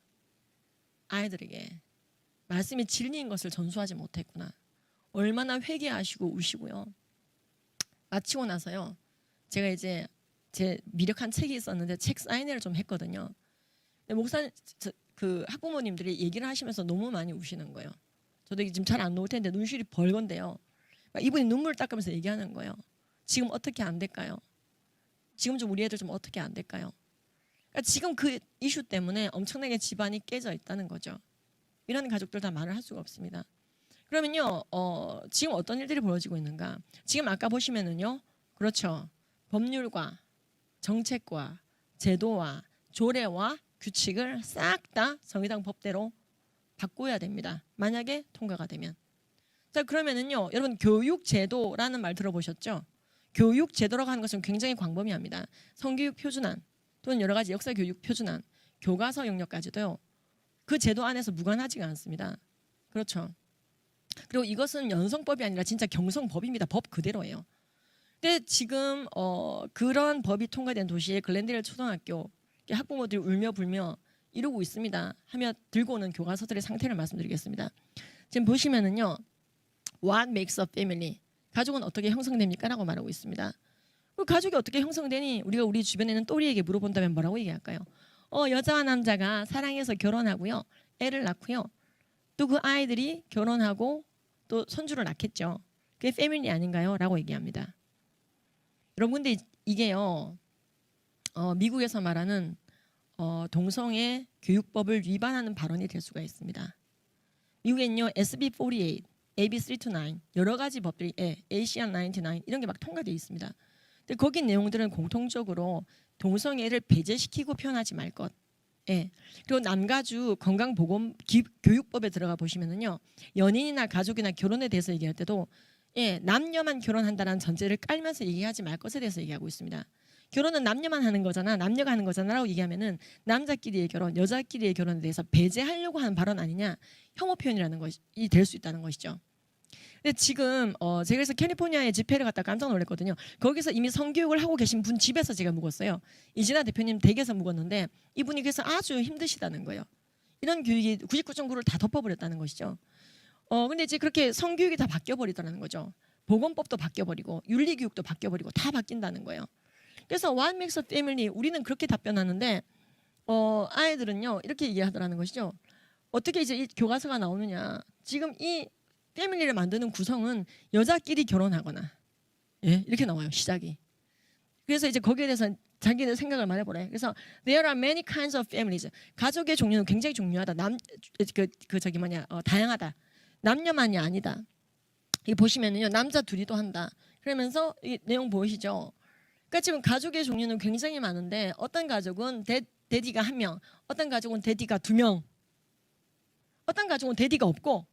아이들에게 말씀이 진리인 것을 전수하지 못했구나. 얼마나 회개하시고 우시고요. 마치고 나서요, 제가 이제 제 미력한 책이 있었는데 책 사인회를 좀 했거든요. 근데 목사님, 그 학부모님들이 얘기를 하시면서 너무 많이 우시는 거예요. 저도 지금 잘 안 나올 텐데 눈시울이 벌건데요. 이분이 눈물을 닦으면서 얘기하는 거예요. 지금 어떻게 안 될까요? 지금 좀 우리 애들 좀 어떻게 안 될까요? 그러니까 지금 그 이슈 때문에 엄청나게 집안이 깨져 있다는 거죠. 이런 가족들 다 말을 할 수가 없습니다. 그러면요, 지금 어떤 일들이 벌어지고 있는가? 지금 아까 보시면은요, 그렇죠. 법률과 정책과 제도와 조례와 규칙을 싹 다 정의당 법대로 바꿔야 됩니다. 만약에 통과가 되면. 자, 그러면은요, 여러분 교육제도라는 말 들어보셨죠? 교육제도라고 하는 것은 굉장히 광범위합니다. 성교육 표준안 또는 여러 가지 역사교육 표준안, 교과서 영역까지도요. 그 제도 안에서 무관하지가 않습니다. 그렇죠. 그리고 이것은 연성법이 아니라 진짜 경성법입니다. 법 그대로예요. 근데 지금 그런 법이 통과된 도시의 글렌데일 초등학교 학부모들이 울며 불며 이러고 있습니다. 하며 들고 오는 교과서들의 상태를 말씀드리겠습니다. 지금 보시면은요, What makes a family? 가족은 어떻게 형성됩니까? 라고 말하고 있습니다. 그 가족이 어떻게 형성되니? 우리가 우리 주변에 있는 또리에게 물어본다면 뭐라고 얘기할까요? 여자와 남자가 사랑해서 결혼하고요. 애를 낳고요. 또 그 아이들이 결혼하고 또 손주를 낳겠죠. 그게 패밀리 아닌가요? 라고 얘기합니다. 여러분 근데 이게요. 미국에서 말하는 동성애 교육법을 위반하는 발언이 될 수가 있습니다. 미국에는요. SB 48, AB 329 여러 가지 법들이 ACR 99 이런 게 막 통과되어 있습니다. 근데 거기 내용들은 공통적으로 동성애를 배제시키고 표현하지 말 것. 그리고 남가주 건강보건 교육법에 들어가 보시면은요. 연인이나 가족이나 결혼에 대해서 얘기할 때도 남녀만 결혼한다는 전제를 깔면서 얘기하지 말 것에 대해서 얘기하고 있습니다. 결혼은 남녀만 하는 거잖아, 남녀가 하는 거잖아라고 얘기하면은 남자끼리의 결혼, 여자끼리의 결혼에 대해서 배제하려고 하는 발언 아니냐, 혐오 표현이라는 것이 될 수 있다는 것이죠. 근데 지금 제가 그래서 캘리포니아에 집회를 갔다 깜짝 놀랐거든요. 거기서 이미 성교육을 하고 계신 분 집에서 제가 묵었어요. 이진아 대표님 댁에서 묵었는데 이분이 그래서 아주 힘드시다는 거예요. 이런 교육이 99.9를 다 덮어버렸다는 것이죠. 근데 이제 그렇게 성교육이 다 바뀌어버리더라는 거죠. 보건법도 바뀌어버리고 윤리교육도 바뀌어버리고 다 바뀐다는 거예요. 그래서 What makes a family? 우리는 그렇게 답변하는데 아이들은요 이렇게 얘기하더라는 것이죠. 어떻게 이제 이 교과서가 나오느냐? 지금 이 패밀리를 만드는 구성은 여자끼리 결혼하거나 이렇게 나와요 시작이. 그래서 이제 거기에 대해서 자기들 생각을 말해보래. 그래서 there are many kinds of families. 가족의 종류는 굉장히 중요하다. 다양하다. 남녀만이 아니다. 이 보시면은요 남자 둘이도 한다. 그러면서 이 내용 보이시죠? 그러니까 지금 가족의 종류는 굉장히 많은데 어떤 가족은 데디가 1명, 어떤 가족은 데디가 2명, 어떤 가족은 데디가 없고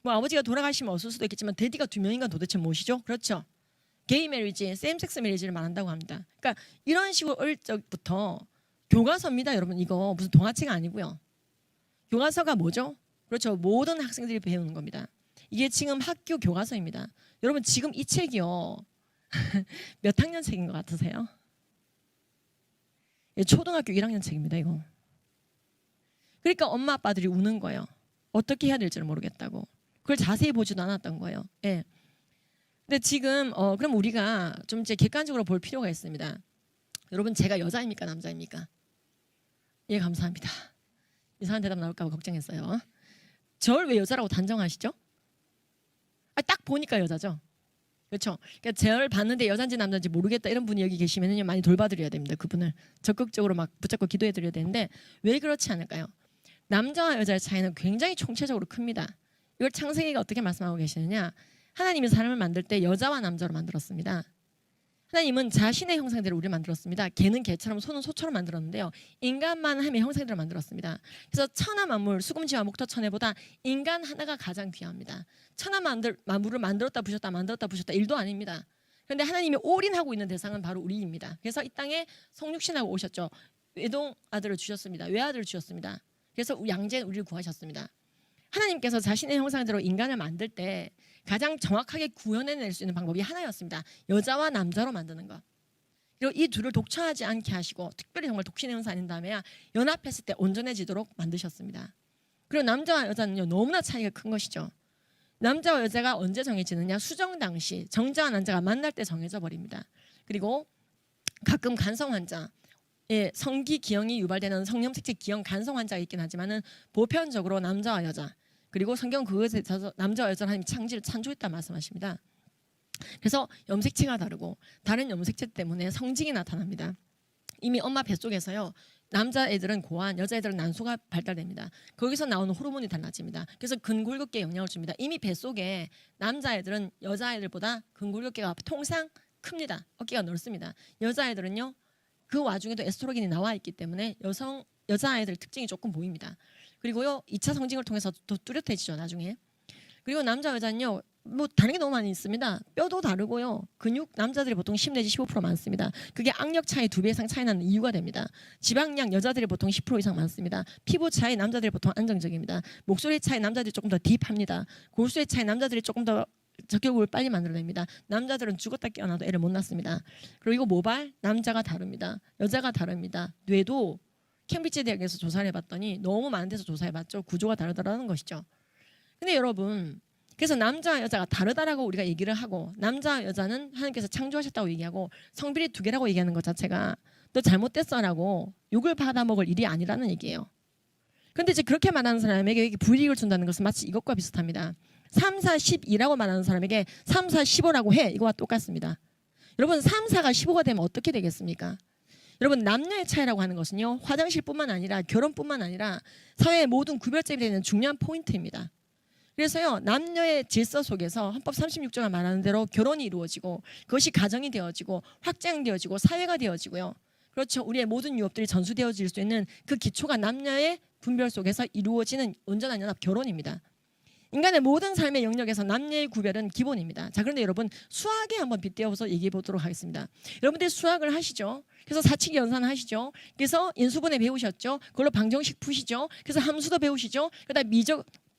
뭐 아버지가 돌아가시면 없을 수도 있겠지만 데디가 2명인가 도대체 무엇이죠? 그렇죠. 게이 메리지, 세임섹스 메리지를 말한다고 합니다. 그러니까 이런 식으로 어릴 적부터 교과서입니다. 여러분 이거 무슨 동화책 아니고요. 교과서가 뭐죠? 그렇죠. 모든 학생들이 배우는 겁니다. 이게 지금 학교 교과서입니다. 여러분 지금 이 책이요. 몇 학년 책인 것 같으세요? 초등학교 1학년 책입니다. 이거. 그러니까 엄마 아빠들이 우는 거예요. 어떻게 해야 될지를 모르겠다고. 그걸 자세히 보지도 않았던 거예요. 근데 지금 그럼 우리가 좀 이제 객관적으로 볼 필요가 있습니다. 여러분 제가 여자입니까 남자입니까? 예 감사합니다. 이상한 대답 나올까 봐 걱정했어요. 저를 왜 여자라고 단정하시죠? 딱 보니까 여자죠. 그렇죠. 그러니까 저를 봤는데 여잔지 남잔지 모르겠다 이런 분이 여기 계시면은 많이 돌봐드려야 됩니다. 그분을 적극적으로 막 붙잡고 기도해드려야 되는데 왜 그렇지 않을까요? 남자와 여자의 차이는 굉장히 총체적으로 큽니다. 이걸 창세기가 어떻게 말씀하고 계시느냐? 하나님이 사람을 만들 때 여자와 남자로 만들었습니다. 하나님은 자신의 형상대로 우리를 만들었습니다. 개는 개처럼 소는 소처럼 만들었는데요. 인간만 함의 형상대로 만들었습니다. 그래서 천하 만물, 수금지와 목터천해보다 인간 하나가 가장 귀합니다. 천하 만물을 만들었다 부셨다 만들었다 부셨다 일도 아닙니다. 그런데 하나님이 올인하고 있는 대상은 바로 우리입니다. 그래서 이 땅에 성육신하고 오셨죠. 외동 아들을 주셨습니다. 외아들을 주셨습니다. 그래서 양자인 우리를 구하셨습니다. 하나님께서 자신의 형상대로 인간을 만들 때 가장 정확하게 구현해낼 수 있는 방법이 하나였습니다. 여자와 남자로 만드는 것. 그리고 이 둘을 독처하지 않게 하시고 특별히 정말 독신의 형사 아닌 다음에 연합했을 때 온전해지도록 만드셨습니다. 그리고 남자와 여자는요 너무나 차이가 큰 것이죠. 남자와 여자가 언제 정해지느냐? 수정 당시 정자와 난자가 만날 때 정해져 버립니다. 그리고 가끔 간성 환자 성기 기형이 유발되는 성염색체 기형 간성 환자가 있긴 하지만은 보편적으로 남자와 여자 그리고 성경 그것에 있어서 남자와 여자는 하나님 창조를 창조했다 말씀하십니다. 그래서 염색체가 다르고 다른 염색체 때문에 성징이 나타납니다. 이미 엄마 뱃속에서요. 남자애들은 고환, 여자애들은 난소가 발달됩니다. 거기서 나오는 호르몬이 달라집니다. 그래서 근골격계에 영향을 줍니다. 이미 뱃속에 남자애들은 여자애들보다 근골격계가 통상 큽니다. 어깨가 넓습니다. 여자애들은요. 그 와중에도 에스트로겐이 나와 있기 때문에 여자아이들 특징이 조금 보입니다. 그리고요 2차 성징을 통해서 더 뚜렷해지죠 나중에. 그리고 남자 여자는요 뭐 다른 게 너무 많이 있습니다. 뼈도 다르고요 근육 남자들이 보통 10 내지 15% 많습니다. 그게 악력 차이 2배 이상 차이 나는 이유가 됩니다. 지방량 여자들이 보통 10% 이상 많습니다. 피부 차이 남자들이 보통 안정적입니다. 목소리 차이 남자들이 조금 더 딥합니다. 골수의 차이 남자들이 조금 더 적격을 빨리 만들어냅니다. 남자들은 죽었다 깨어나도 애를 못 낳습니다. 그리고 모발 남자가 다릅니다. 여자가 다릅니다. 뇌도 캠브리지 대학에서 조사를 해봤더니 너무 많은 데서 조사해봤죠. 구조가 다르다는 것이죠. 근데 여러분 그래서 남자와 여자가 다르다라고 우리가 얘기를 하고 남자와 여자는 하나님께서 창조하셨다고 얘기하고 성별이 두 개라고 얘기하는 것 자체가 너 잘못됐어라고 욕을 받아먹을 일이 아니라는 얘기예요. 그런데 이제 그렇게 말하는 사람에게 불이익을 준다는 것은 마치 이것과 비슷합니다. 3, 4, 12라고 말하는 사람에게 3, 4, 15라고 해. 이거와 똑같습니다. 여러분 3, 4가 15가 되면 어떻게 되겠습니까? 여러분 남녀의 차이라고 하는 것은요. 화장실뿐만 아니라 결혼뿐만 아니라 사회의 모든 구별점이 되는 중요한 포인트입니다. 그래서요. 남녀의 질서 속에서 헌법 36조가 말하는 대로 결혼이 이루어지고 그것이 가정이 되어지고 확장되어지고 사회가 되어지고요. 그렇죠. 우리의 모든 유업들이 전수되어질 수 있는 그 기초가 남녀의 분별 속에서 이루어지는 온전한 연합 결혼입니다. 인간의 모든 삶의 영역에서 남녀의 구별은 기본입니다. 자, 그런데 여러분 수학에 한번 빗대어서 얘기해 보도록 하겠습니다. 여러분들 수학을 하시죠. 그래서 사칙 연산 하시죠. 그래서 인수분해 배우셨죠. 그걸로 방정식 푸시죠. 그래서 함수도 배우시죠. 그다음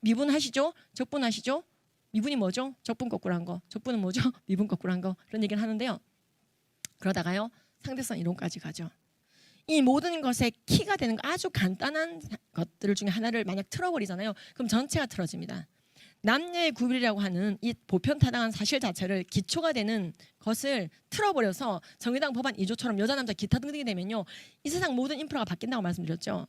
미분 하시죠. 적분 하시죠. 미분이 뭐죠? 적분 거꾸로 한 거. 적분은 뭐죠? 미분 거꾸로 한 거. 그런 얘기를 하는데요. 그러다가요. 상대성 이론까지 가죠. 이 모든 것의 키가 되는 아주 간단한 것들 중에 하나를 만약 틀어버리잖아요. 그럼 전체가 틀어집니다. 남녀의 구별이라고 하는 이 보편타당한 사실 자체를 기초가 되는 것을 틀어버려서 정의당 법안 2조처럼 여자 남자 기타 등등이 되면요. 이 세상 모든 인프라가 바뀐다고 말씀드렸죠.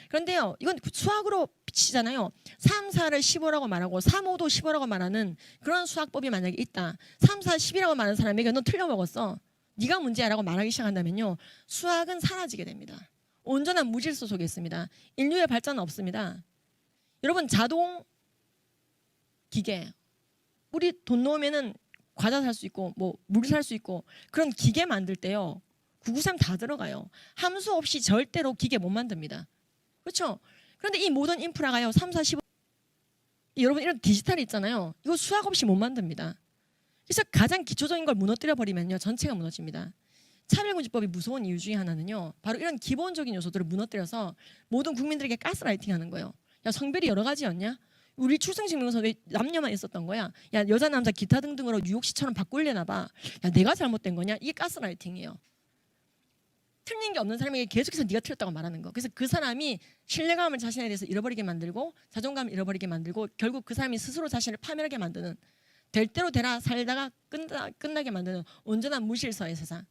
그런데요. 이건 수학으로 비치잖아요. 3, 4를 15라고 말하고 3, 5도 15라고 말하는 그런 수학법이 만약에 있다. 3, 4, 10이라고 말하는 사람에게 너 틀려먹었어. 네가 문제야라고 말하기 시작한다면요. 수학은 사라지게 됩니다. 온전한 무질서 속에 있습니다. 인류의 발전은 없습니다. 여러분 자동 기계 우리 돈 넣으면은 과자 살 수 있고 뭐 물 살 수 있고 그런 기계 만들 때요. 993 다 들어가요. 함수 없이 절대로 기계 못 만듭니다. 그렇죠? 그런데 이 모든 인프라가요. 3, 4, 15 여러분 이런 디지털이 있잖아요. 이거 수학 없이 못 만듭니다. 그래서 가장 기초적인 걸 무너뜨려 버리면요. 전체가 무너집니다. 차별금지법이 무서운 이유 중에 하나는요. 바로 이런 기본적인 요소들을 무너뜨려서 모든 국민들에게 가스라이팅하는 거예요. 야 성별이 여러 가지였냐? 우리 출생신명서 왜 남녀만 있었던 거야? 야 여자 남자 기타 등등으로 뉴욕시처럼 바꾸려나 봐. 야 내가 잘못된 거냐? 이게 가스라이팅이에요. 틀린 게 없는 사람에게 계속해서 네가 틀렸다고 말하는 거. 그래서 그 사람이 신뢰감을 자신에 대해서 잃어버리게 만들고 자존감을 잃어버리게 만들고 결국 그 사람이 스스로 자신을 파멸하게 만드는 될 대로 되라 살다가 끝나게 만드는 온전한 무질서의 세상.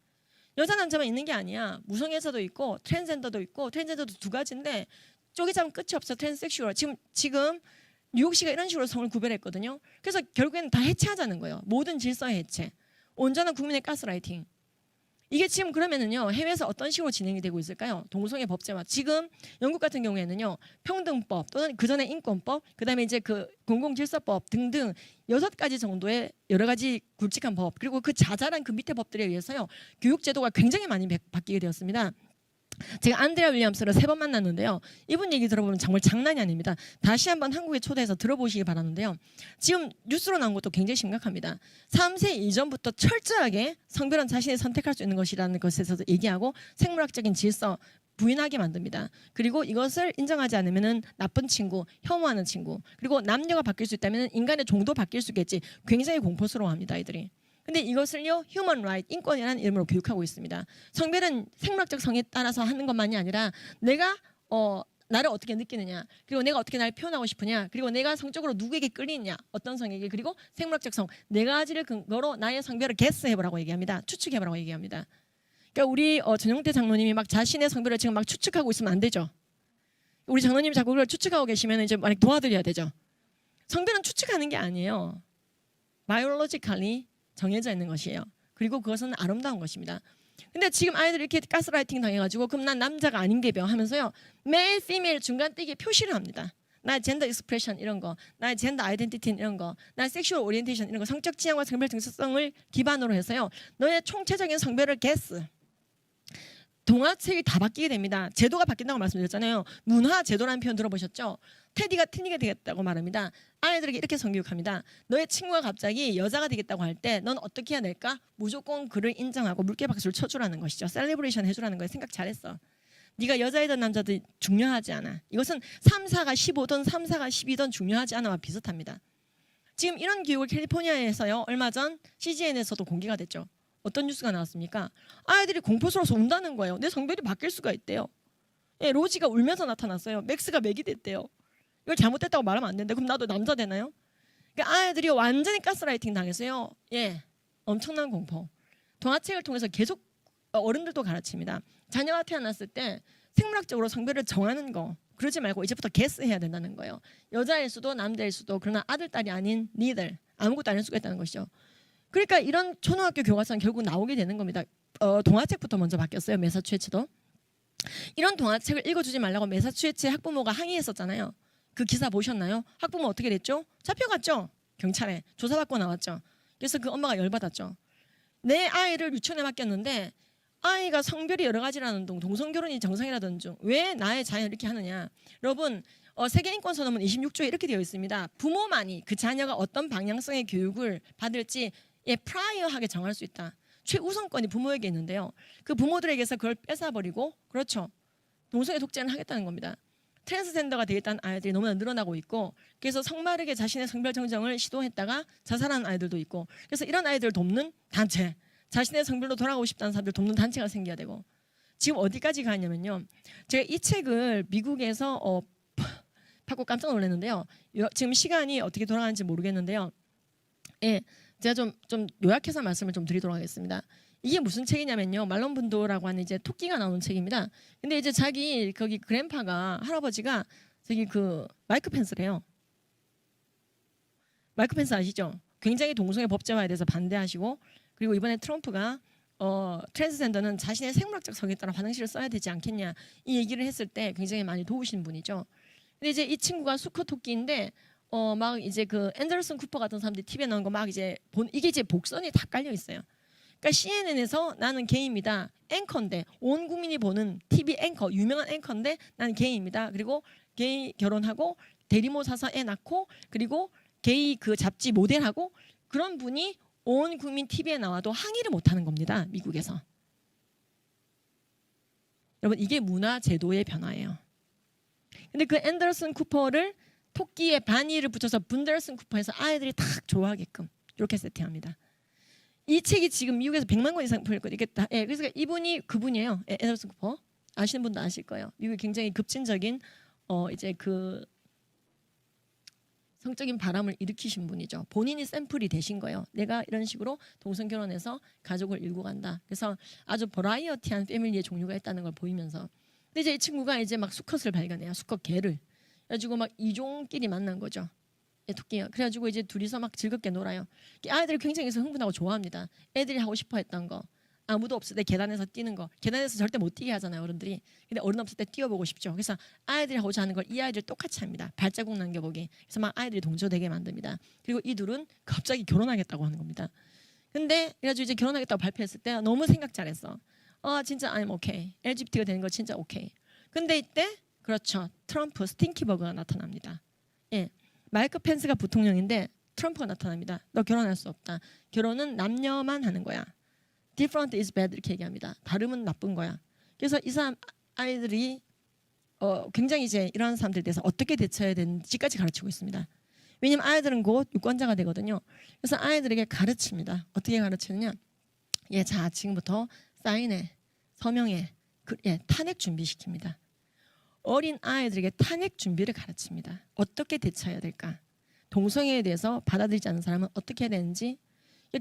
여자 남자만 있는 게 아니야. 무성애자도 있고 트랜스젠더도 있고 트랜스젠더도 두 가지인데 쪼개자면 끝이 없어. 트랜스섹슈얼. 지금 뉴욕시가 이런 식으로 성을 구별했거든요. 그래서 결국에는 다 해체하자는 거예요. 모든 질서의 해체. 온전한 국민의 가스라이팅. 이게 지금 그러면은요 해외에서 어떤 식으로 진행이 되고 있을까요? 동성애 법제화. 지금 영국 같은 경우에는요 평등법 또는 그 전에 인권법, 그다음에 이제 그 공공질서법 등등 6가지 정도의 여러 가지 굵직한 법 그리고 그 자잘한 그 밑에 법들에 의해서요 교육제도가 굉장히 많이 바뀌게 되었습니다. 제가 안드레아 윌리엄스를 3번 만났는데요. 이분 얘기 들어보면 정말 장난이 아닙니다. 다시 한번 한국에 초대해서 들어보시기 바라는데요. 지금 뉴스로 나온 것도 굉장히 심각합니다. 3세 이전부터 철저하게 성별은 자신이 선택할 수 있는 것이라는 것에 대해서 얘기하고 생물학적인 질서 부인하게 만듭니다. 그리고 이것을 인정하지 않으면 나쁜 친구, 혐오하는 친구 그리고 남녀가 바뀔 수 있다면 인간의 종도 바뀔 수 있겠지. 굉장히 공포스러워합니다. 이들이. 근데 이것을요 휴먼 라이트 인권이라는 이름으로 교육하고 있습니다. 성별은 생물학적 성에 따라서 하는 것만이 아니라 내가 나를 어떻게 느끼느냐 그리고 내가 어떻게 나를 표현하고 싶으냐 그리고 내가 성적으로 누구에게 끌리느냐 어떤 성에게 그리고 생물학적 성 4가지를 근거로 나의 성별을 게스해보라고 얘기합니다. 추측해보라고 얘기합니다. 그러니까 우리 전용태 장로님이 막 자신의 성별을 지금 막 추측하고 있으면 안 되죠. 우리 장로님이 자꾸 그걸 추측하고 계시면 이제 만약 도와드려야 되죠. 성별은 추측하는 게 아니에요. 바이올로지컬리 정해져 있는 것이에요. 그리고 그것은 아름다운 것입니다. 근데 지금 아이들이 이렇게 가스라이팅 당해가지고 그럼 난 남자가 아닌 게벼 하면서요. 메일, 피메일 중간띄기에 표시를 합니다. 나의 젠더 익스프레션 이런 거, 나의 젠더 아이덴티티 이런 거, 나의 섹슈얼 오리엔테이션 이런 거, 성적 지향과 성별 정체성을 기반으로 해서요. 너의 총체적인 성별을 게스. 동화책이 다 바뀌게 됩니다. 제도가 바뀐다고 말씀드렸잖아요. 문화 제도라는 표현 들어보셨죠? 테디가 틀리게 되겠다고 말합니다. 아이들에게 이렇게 성교육합니다. 너의 친구가 갑자기 여자가 되겠다고 할 때 넌 어떻게 해야 될까? 무조건 그를 인정하고 물개박수를 쳐주라는 것이죠. 셀레브레이션 해주라는 거예요. 생각 잘했어. 네가 여자이든 남자든 중요하지 않아. 이것은 3, 4가 15든 3, 4가 12든 중요하지 않아와 비슷합니다. 지금 이런 교육을 캘리포니아에서요. 얼마 전 CGN에서도 공개가 됐죠. 어떤 뉴스가 나왔습니까? 아이들이 공포스러워서 운다는 거예요. 내 성별이 바뀔 수가 있대요. 예, 로지가 울면서 나타났어요. 맥스가 맥이 됐대요. 이걸 잘못됐다고 말하면 안 되는데 그럼 나도 남자 되나요? 그러니까 아이들이 완전히 가스라이팅 당했어요. 예, 엄청난 공포. 동화책을 통해서 계속 어른들도 가르칩니다. 자녀가 태어났을 때 생물학적으로 성별을 정하는 거 그러지 말고 이제부터 게스해야 된다는 거예요. 여자일 수도 남자일 수도 그러나 아들 딸이 아닌 니들 아무것도 아닐 수가 있다는 것이죠. 그러니까 이런 초등학교 교과서는 결국 나오게 되는 겁니다. 동화책부터 먼저 바뀌었어요. 매사추세츠도. 이런 동화책을 읽어주지 말라고 매사추세츠 학부모가 항의했었잖아요. 그 기사 보셨나요? 학부모 어떻게 됐죠? 잡혀갔죠. 경찰에 조사받고 나왔죠. 그래서 그 엄마가 열받았죠. 내 아이를 유치원에 맡겼는데 아이가 성별이 여러 가지라는 둥 동성결혼이 정상이라던 중 왜 나의 자녀를 이렇게 하느냐. 여러분 세계인권선언문 26조에 이렇게 되어 있습니다. 부모만이 그 자녀가 어떤 방향성의 교육을 받을지 프라이어하게 정할 수 있다. 최우선권이 부모에게 있는데요. 그 부모들에게서 그걸 뺏어버리고 그렇죠. 동성애 독재는 하겠다는 겁니다. 트랜스젠더가 되겠다는 아이들이 너무나 늘어나고 있고 그래서 성마르게 자신의 성별 정정을 시도했다가 자살하는 아이들도 있고 그래서 이런 아이들을 돕는 단체 자신의 성별로 돌아가고 싶다는 사람들 돕는 단체가 생겨야 되고 지금 어디까지 가냐면요. 제가 이 책을 미국에서 받고 깜짝 놀랐는데요. 지금 시간이 어떻게 돌아가는지 모르겠는데요. 예, 제가 좀 요약해서 말씀을 좀 드리도록 하겠습니다. 이게 무슨 책이냐면요. 말론 분도라고 하는 이제 토끼가 나오는 책입니다. 근데 이제 자기 거기 그랜파가 할아버지가 저기 그 마이크 펜스래요. 마이크 펜스 아시죠? 굉장히 동성애 법제화에 대해서 반대하시고 그리고 이번에 트럼프가 트랜스젠더는 자신의 생물학적 성에 따라 화장실을 써야 되지 않겠냐 이 얘기를 했을 때 굉장히 많이 도우신 분이죠. 근데 이제 이 친구가 수컷 토끼인데 막 이제 그 앤더슨 쿠퍼 같은 사람들이 TV에 나온 거 막 이제 이게 이제 복선이 다 깔려 있어요. 그러니까 CNN에서 나는 게이입니다. 앵커인데 온 국민이 보는 TV 앵커 유명한 앵커인데 나는 게이입니다. 그리고 게이 결혼하고 대리모 사서 애 낳고 그리고 게이 그 잡지 모델하고 그런 분이 온 국민 TV에 나와도 항의를 못하는 겁니다. 미국에서. 여러분 이게 문화 제도의 변화예요. 근데 그 앤더슨 쿠퍼를 토끼의 바니를 붙여서 분더슨 쿠퍼에서 아이들이 딱 좋아하게끔 이렇게 세팅합니다. 이 책이 지금 미국에서 100만 권 이상 팔렸거든요. 예, 그래서 이분이 그분이에요. 예, 앤더슨 쿠퍼 아시는 분도 아실 거예요. 미국이 굉장히 급진적인 이제 그 성적인 바람을 일으키신 분이죠. 본인이 샘플이 되신 거예요. 내가 이런 식으로 동성 결혼해서 가족을 일구 간다. 그래서 아주 버라이어티한 패밀리의 종류가 있다는 걸 보이면서 근데 이제 이 친구가 이제 막 수컷을 발견해요. 수컷 개를. 그래가지고 막 이종끼리 만난 거죠. 토끼가. 그래가지고 이제 둘이서 막 즐겁게 놀아요. 아이들이 굉장히 흥분하고 좋아합니다. 애들이 하고 싶어 했던 거. 아무도 없을 때 계단에서 뛰는 거. 계단에서 절대 못 뛰게 하잖아요, 어른들이. 근데 어른 없을 때 뛰어보고 싶죠. 그래서 아이들이 하고자 하는 걸 이 아이들 똑같이 합니다. 발자국 남겨보기. 그래서 막 아이들이 동조되게 만듭니다. 그리고 이 둘은 갑자기 결혼하겠다고 하는 겁니다. 근데 그래가지고 이제 결혼하겠다고 발표했을 때 너무 생각 잘했어. 진짜 I'm okay. LGBT가 되는 거 진짜 오케이. 근데 이때 그렇죠. 트럼프 스팅키버그가 나타납니다. 예, 마이크 펜스가 부통령인데 트럼프가 나타납니다. 너 결혼할 수 없다. 결혼은 남녀만 하는 거야. Different is bad 이렇게 얘기합니다. 다름은 나쁜 거야. 그래서 이 사람 아이들이 굉장히 이제 이런 사람들에 대해서 어떻게 대처해야 되는지까지 가르치고 있습니다. 왜냐면 아이들은 곧 유권자가 되거든요. 그래서 아이들에게 가르칩니다. 어떻게 가르치느냐? 예, 자 지금부터 사인해, 서명해, 탄핵 준비시킵니다. 어린 아이들에게 탄핵 준비를 가르칩니다. 어떻게 대처해야 될까? 동성애에 대해서 받아들이지 않는 사람은 어떻게 해야 되는지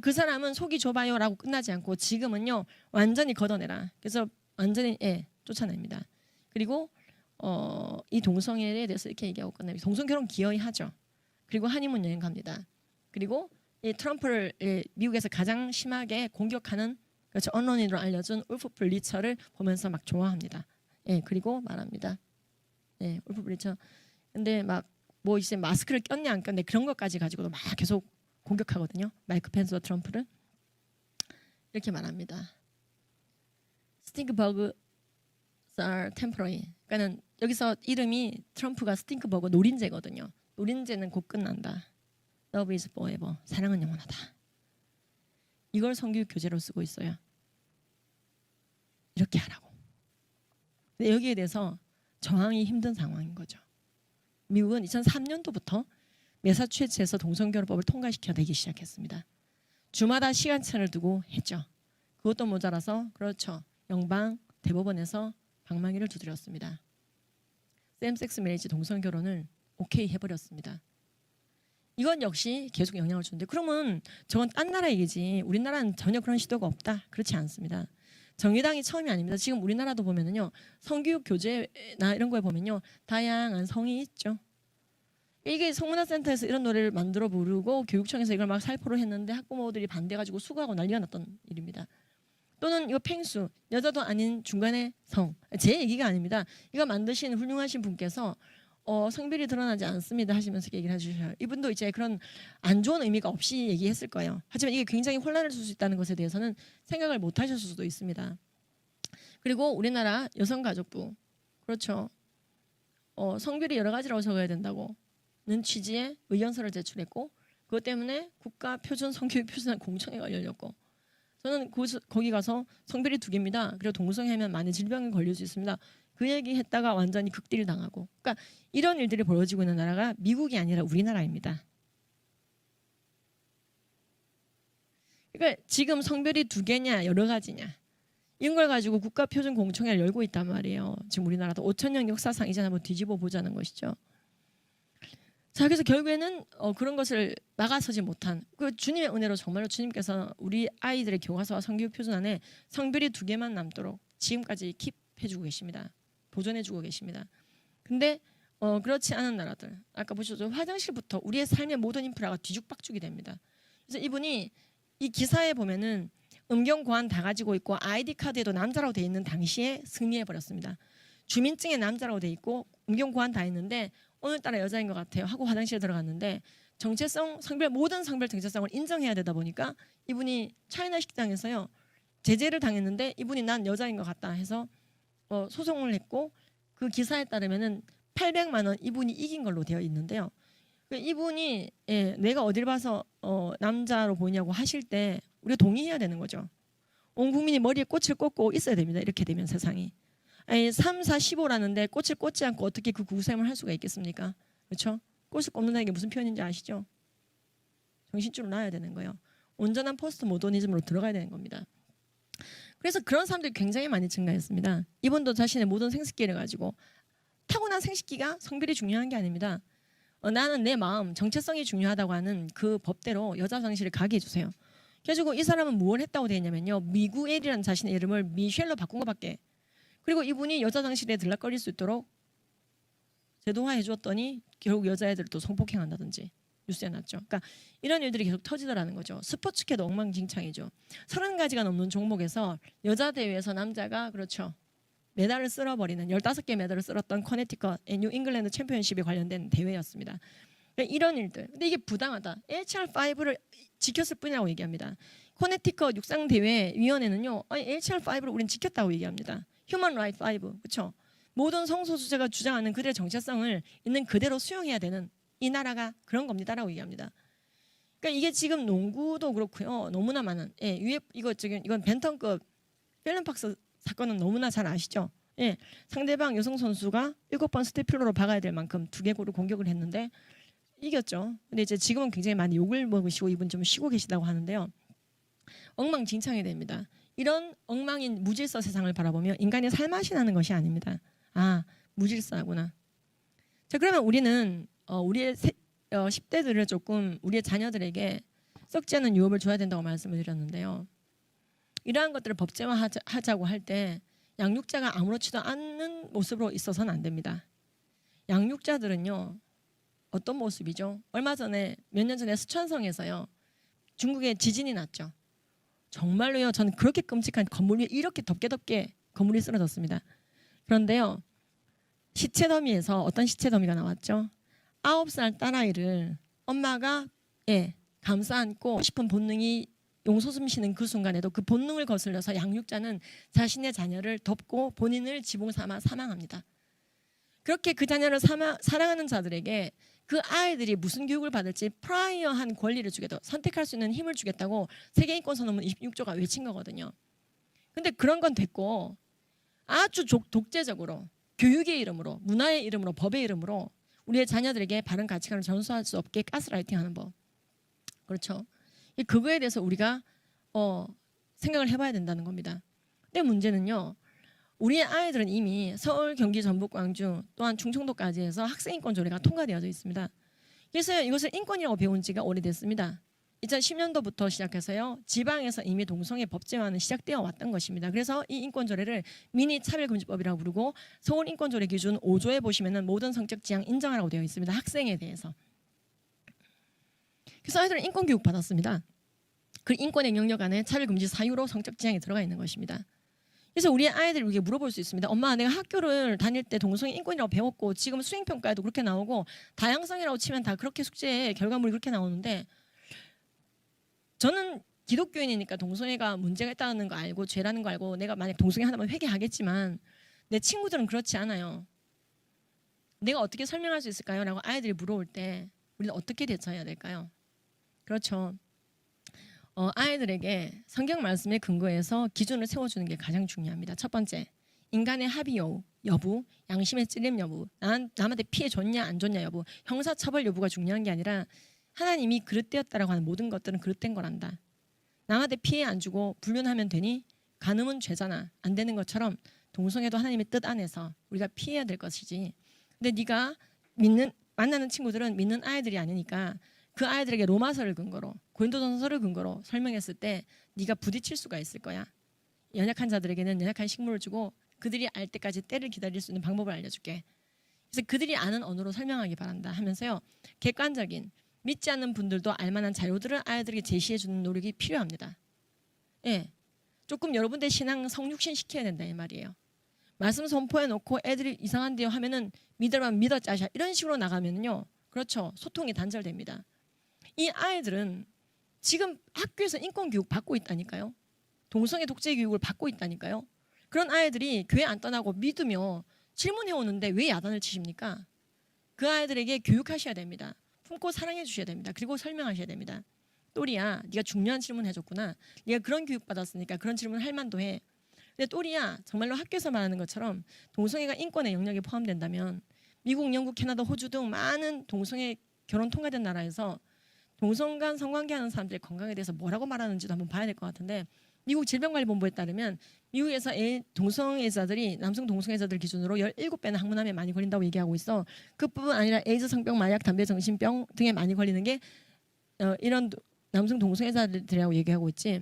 그 사람은 속이 좁아요라고 끝나지 않고 지금은요 완전히 걷어내라. 그래서 완전히 쫓아냅니다. 그리고 이 동성애에 대해서 이렇게 얘기하고 끝냅니다. 동성결혼 기어이 하죠. 그리고 한의문 여행 갑니다. 그리고 이 트럼프를 미국에서 가장 심하게 공격하는 그렇죠. 언론인으로 알려준 울프 블리처를 보면서 막 좋아합니다. 예, 그리고 말합니다. 예, 울프 블리처. 근데 막 뭐 이제 마스크를 꼈냐 안 꼈냐 그런 것까지 가지고도 막 계속 공격하거든요. 마이크 펜스와 트럼프를 이렇게 말합니다. 스팅크 버그 are temporary. 그러니까는 여기서 이름이 트럼프가 스팅크 버그 노린재거든요. 노린재는 곧 끝난다. Love is forever. 사랑은 영원하다. 이걸 성교 교재로 쓰고 있어요. 이렇게 하라고. 근데 여기에 대해서 저항이 힘든 상황인 거죠. 미국은 2003년도부터 매사추세츠에서 동성결혼법을 통과시켜내기 시작했습니다. 주마다 시간차를 두고 했죠. 그것도 모자라서 그렇죠. 연방 대법원에서 방망이를 두드렸습니다. 샘섹스 매리지 동성결혼을 오케이 해버렸습니다. 이건 역시 계속 영향을 주는데 그러면 저건 딴 나라 얘기지 우리나라는 전혀 그런 시도가 없다. 그렇지 않습니다. 정의당이 처음이 아닙니다. 지금 우리나라도 보면은요 성교육 교재나 이런 거에 보면요 다양한 성이 있죠. 이게 성문화센터에서 이런 노래를 만들어 부르고 교육청에서 이걸 막 살포를 했는데 학부모들이 반대가지고 수고하고 난리가 났던 일입니다. 또는 이거 팽수 여자도 아닌 중간의 성 제 얘기가 아닙니다. 이거 만드신 훌륭하신 분께서 성별이 드러나지 않습니다 하시면서 얘기를 해주셔요. 이분도 이제 그런 안 좋은 의미가 없이 얘기했을 거예요. 하지만 이게 굉장히 혼란을 줄 수 있다는 것에 대해서는 생각을 못 하셨을 수도 있습니다. 그리고 우리나라 여성가족부 그렇죠. 성별이 여러 가지라고 적어야 된다고는 취지의 의견서를 제출했고 그것 때문에 국가표준 성교육 표준안 공청회가 열렸고 저는 거기 가서 성별이 2개입니다. 그리고 동성애하면 많은 질병에 걸릴 수 있습니다. 그 얘기 했다가 완전히 극딜 당하고 그러니까 이런 일들이 벌어지고 있는 나라가 미국이 아니라 우리나라입니다. 그러니까 지금 성별이 2개냐 여러 가지냐 이런 걸 가지고 국가표준 공청회를 열고 있단 말이에요. 지금 우리나라도 5,000년 역사상 이제 한번 뒤집어 보자는 것이죠. 자 그래서 결국에는 그런 것을 막아서지 못한 그 주님의 은혜로 정말로 주님께서 우리 아이들의 교과서와 성교육 표준 안에 성별이 2개만 남도록 지금까지 킵해주고 계십니다. 보존해주고 계십니다. 근데 그렇지 않은 나라들 아까 보셨죠 화장실부터 우리의 삶의 모든 인프라가 뒤죽박죽이 됩니다. 그래서 이분이 이 기사에 보면은 음경 고안 다 가지고 있고 아이디 카드에도 남자라고 돼 있는 당시에 승리해 버렸습니다. 주민증에 남자라고 돼 있고 음경 고안 다 있는데 오늘따라 여자인 것 같아요 하고 화장실에 들어갔는데 정체성 성별 모든 성별 정체성을 인정해야 되다 보니까 이분이 차이나 식당에서요 제재를 당했는데 이분이 난 여자인 것 같다 해서 소송을 했고 그 기사에 따르면은 800만 원 이분이 이긴 걸로 되어 있는데요. 이분이 내가 어딜 봐서 남자로 보이냐고 하실 때 우리가 동의해야 되는 거죠. 온 국민이 머리에 꽃을 꽂고 있어야 됩니다. 이렇게 되면 세상이. 아니 3, 4, 15라는데 꽃을 꽂지 않고 어떻게 그 구구셈을 할 수가 있겠습니까? 그렇죠? 꽃을 꽂는다는 게 무슨 표현인지 아시죠? 정신줄을 놔야 되는 거예요. 온전한 포스트 모더니즘으로 들어가야 되는 겁니다. 그래서 그런 사람들이 굉장히 많이 증가했습니다. 이분도 자신의 모든 생식기를 가지고 타고난 생식기가 성별이 중요한 게 아닙니다. 나는 내 마음, 정체성이 중요하다고 하는 그 법대로 여자 화장실을 가게 해주세요. 그래가지고 이 사람은 뭘 했다고 되어 있냐면요. 미구엘이라는 자신의 이름을 미셸로 바꾼 것밖에. 그리고 이분이 여자 화장실에 들락거릴 수 있도록 제도화해 주었더니 결국 여자애들을 또 성폭행한다든지 뉴스에 났죠. 그러니까 이런 일들이 계속 터지더라는 거죠. 스포츠계도 엉망진창이죠. 30가지가 넘는 종목에서 여자 대회에서 남자가 그렇죠. 메달을 쓸어버리는 15개 메달을 쓸었던 커네티컷 뉴 잉글랜드 챔피언십에 관련된 대회였습니다. 그러니까 이런 일들. 근데 이게 부당하다. HR5를 지켰을 뿐이라고 얘기합니다. 커네티컷 육상대회 위원회는요. 아니 HR5를 우린 지켰다고 얘기합니다. 휴먼 라이트 5. 그렇죠? 모든 성소수자가 주장하는 그들의 정체성을 있는 그대로 수용해야 되는 이 나라가 그런 겁니다라고 얘기합니다. 그러니까 이게 지금 농구도 그렇고요. 너무나 많은 이건 벤턴급 펠런팍스 사건은 너무나 잘 아시죠? 예, 상대방 여성 선수가 7번 스테필러로 박아야 될 만큼 2개골을 공격을 했는데 이겼죠. 근데 이제 지금은 굉장히 많이 욕을 먹으시고 이분 좀 쉬고 계시다고 하는데요. 엉망진창이 됩니다. 이런 엉망인 무질서 세상을 바라보며 인간이 살맛이 나는 것이 아닙니다. 아, 무질서하구나. 자, 그러면 우리는 우리의 10대들을 조금 우리의 자녀들에게 썩지 않은 유업을 줘야 된다고 말씀을 드렸는데요. 이러한 것들을 법제화하자고 할 때 양육자가 아무렇지도 않는 모습으로 있어서는 안 됩니다. 양육자들은요. 어떤 모습이죠? 얼마 전에 몇 년 전에 스촨성에서요. 중국에 지진이 났죠. 정말로요. 저는 그렇게 끔찍한 건물 위에 이렇게 덮개 건물이 쓰러졌습니다. 그런데요. 시체 더미에서 어떤 시체 더미가 나왔죠? 9살 딸아이를 엄마가 감싸 안고 싶은 본능이 용솟음 쉬는 그 순간에도 그 본능을 거슬려서 양육자는 자신의 자녀를 덮고 본인을 지붕 삼아 사망합니다. 그렇게 그 자녀를 사랑하는 자들에게 그 아이들이 무슨 교육을 받을지 프라이어한 권리를 주겠다, 선택할 수 있는 힘을 주겠다고 세계인권선언문 26조가 외친 거거든요. 근데 그런 건 됐고 아주 독재적으로 교육의 이름으로, 문화의 이름으로, 법의 이름으로 우리의 자녀들에게 바른 가치관을 전수할 수 없게 가스라이팅하는 법. 그렇죠. 그거에 대해서 우리가 생각을 해봐야 된다는 겁니다. 근데 문제는요. 우리의 아이들은 이미 서울, 경기, 전북, 광주 또한 충청도까지 해서 학생인권 조례가 통과되어져 있습니다. 그래서 이것을 인권이라고 배운 지가 오래됐습니다. 2010년도부터 시작해서요. 지방에서 이미 동성애 법제화는 시작되어 왔던 것입니다. 그래서 이 인권조례를 미니 차별금지법이라고 부르고 서울인권조례 기준 5조에 보시면은 모든 성적 지향 인정하라고 되어 있습니다. 학생에 대해서. 그래서 아이들은 인권교육 받았습니다. 그 인권의 영역 안에 차별금지 사유로 성적 지향이 들어가 있는 것입니다. 그래서 우리 아이들에게 물어볼 수 있습니다. 엄마, 내가 학교를 다닐 때 동성애 인권이라고 배웠고 지금 수행평가에도 그렇게 나오고 다양성이라고 치면 다 그렇게 숙제에 결과물이 그렇게 나오는데 저는 기독교인이니까 동성애가 문제가 있다는 거 알고 죄라는 거 알고 내가 만약 동성애 하나만 회개하겠지만 내 친구들은 그렇지 않아요. 내가 어떻게 설명할 수 있을까요? 라고 아이들이 물어볼 때 우리는 어떻게 대처해야 될까요? 그렇죠. 아이들에게 성경 말씀에 근거해서 기준을 세워주는 게 가장 중요합니다. 첫 번째, 인간의 합의 여부, 양심의 찔림 여부, 남한테 피해 줬냐 안 줬냐 여부, 형사처벌 여부가 중요한 게 아니라 하나님이 그릇되었다라고 하는 모든 것들은 그릇된 거란다. 남한테 피해 안 주고 불륜하면 되니 간음은 죄잖아. 안 되는 것처럼 동성애도 하나님의 뜻 안에서 우리가 피해야 될 것이지. 근데 네가 만나는 친구들은 믿는 아이들이 아니니까 그 아이들에게 로마서를 근거로 고린도전서를 근거로 설명했을 때 네가 부딪힐 수가 있을 거야. 연약한 자들에게는 연약한 식물을 주고 그들이 알 때까지 때를 기다릴 수 있는 방법을 알려줄게. 그래서 그들이 아는 언어로 설명하기 바란다 하면서요. 객관적인 믿지 않는 분들도 알만한 자료들을 아이들에게 제시해주는 노력이 필요합니다. 예, 조금 여러분들 신앙 성육신 시켜야 된다 이 말이에요. 말씀 선포해놓고 애들이 이상한데요 하면은 믿으라면 믿어짜샤 이런 식으로 나가면요. 그렇죠. 소통이 단절됩니다. 이 아이들은 지금 학교에서 인권교육 받고 있다니까요. 동성애 독재 교육을 받고 있다니까요. 그런 아이들이 교회 안 떠나고 믿으며 질문해 오는데 왜 야단을 치십니까? 그 아이들에게 교육하셔야 됩니다. 품고 사랑해 주셔야 됩니다. 그리고 설명하셔야 됩니다. 또리야, 네가 중요한 질문 해줬구나. 네가 그런 교육 받았으니까 그런 질문 할 만도 해. 근데 또리야, 정말로 학교에서 말하는 것처럼 동성애가 인권의 영역에 포함된다면 미국, 영국, 캐나다, 호주 등 많은 동성애 결혼 통과된 나라에서 동성 간 성관계하는 사람들의 건강에 대해서 뭐라고 말하는지도 한번 봐야 될 것 같은데 미국 질병관리본부에 따르면 미국에서 동성애자들이 남성 동성애자들 기준으로 17배나 항문암에 많이 걸린다고 얘기하고 있어. 그뿐 아니라 에이즈, 성병, 마약, 담배, 정신병 등에 많이 걸리는 게 이런 남성 동성애자들이라고 얘기하고 있지.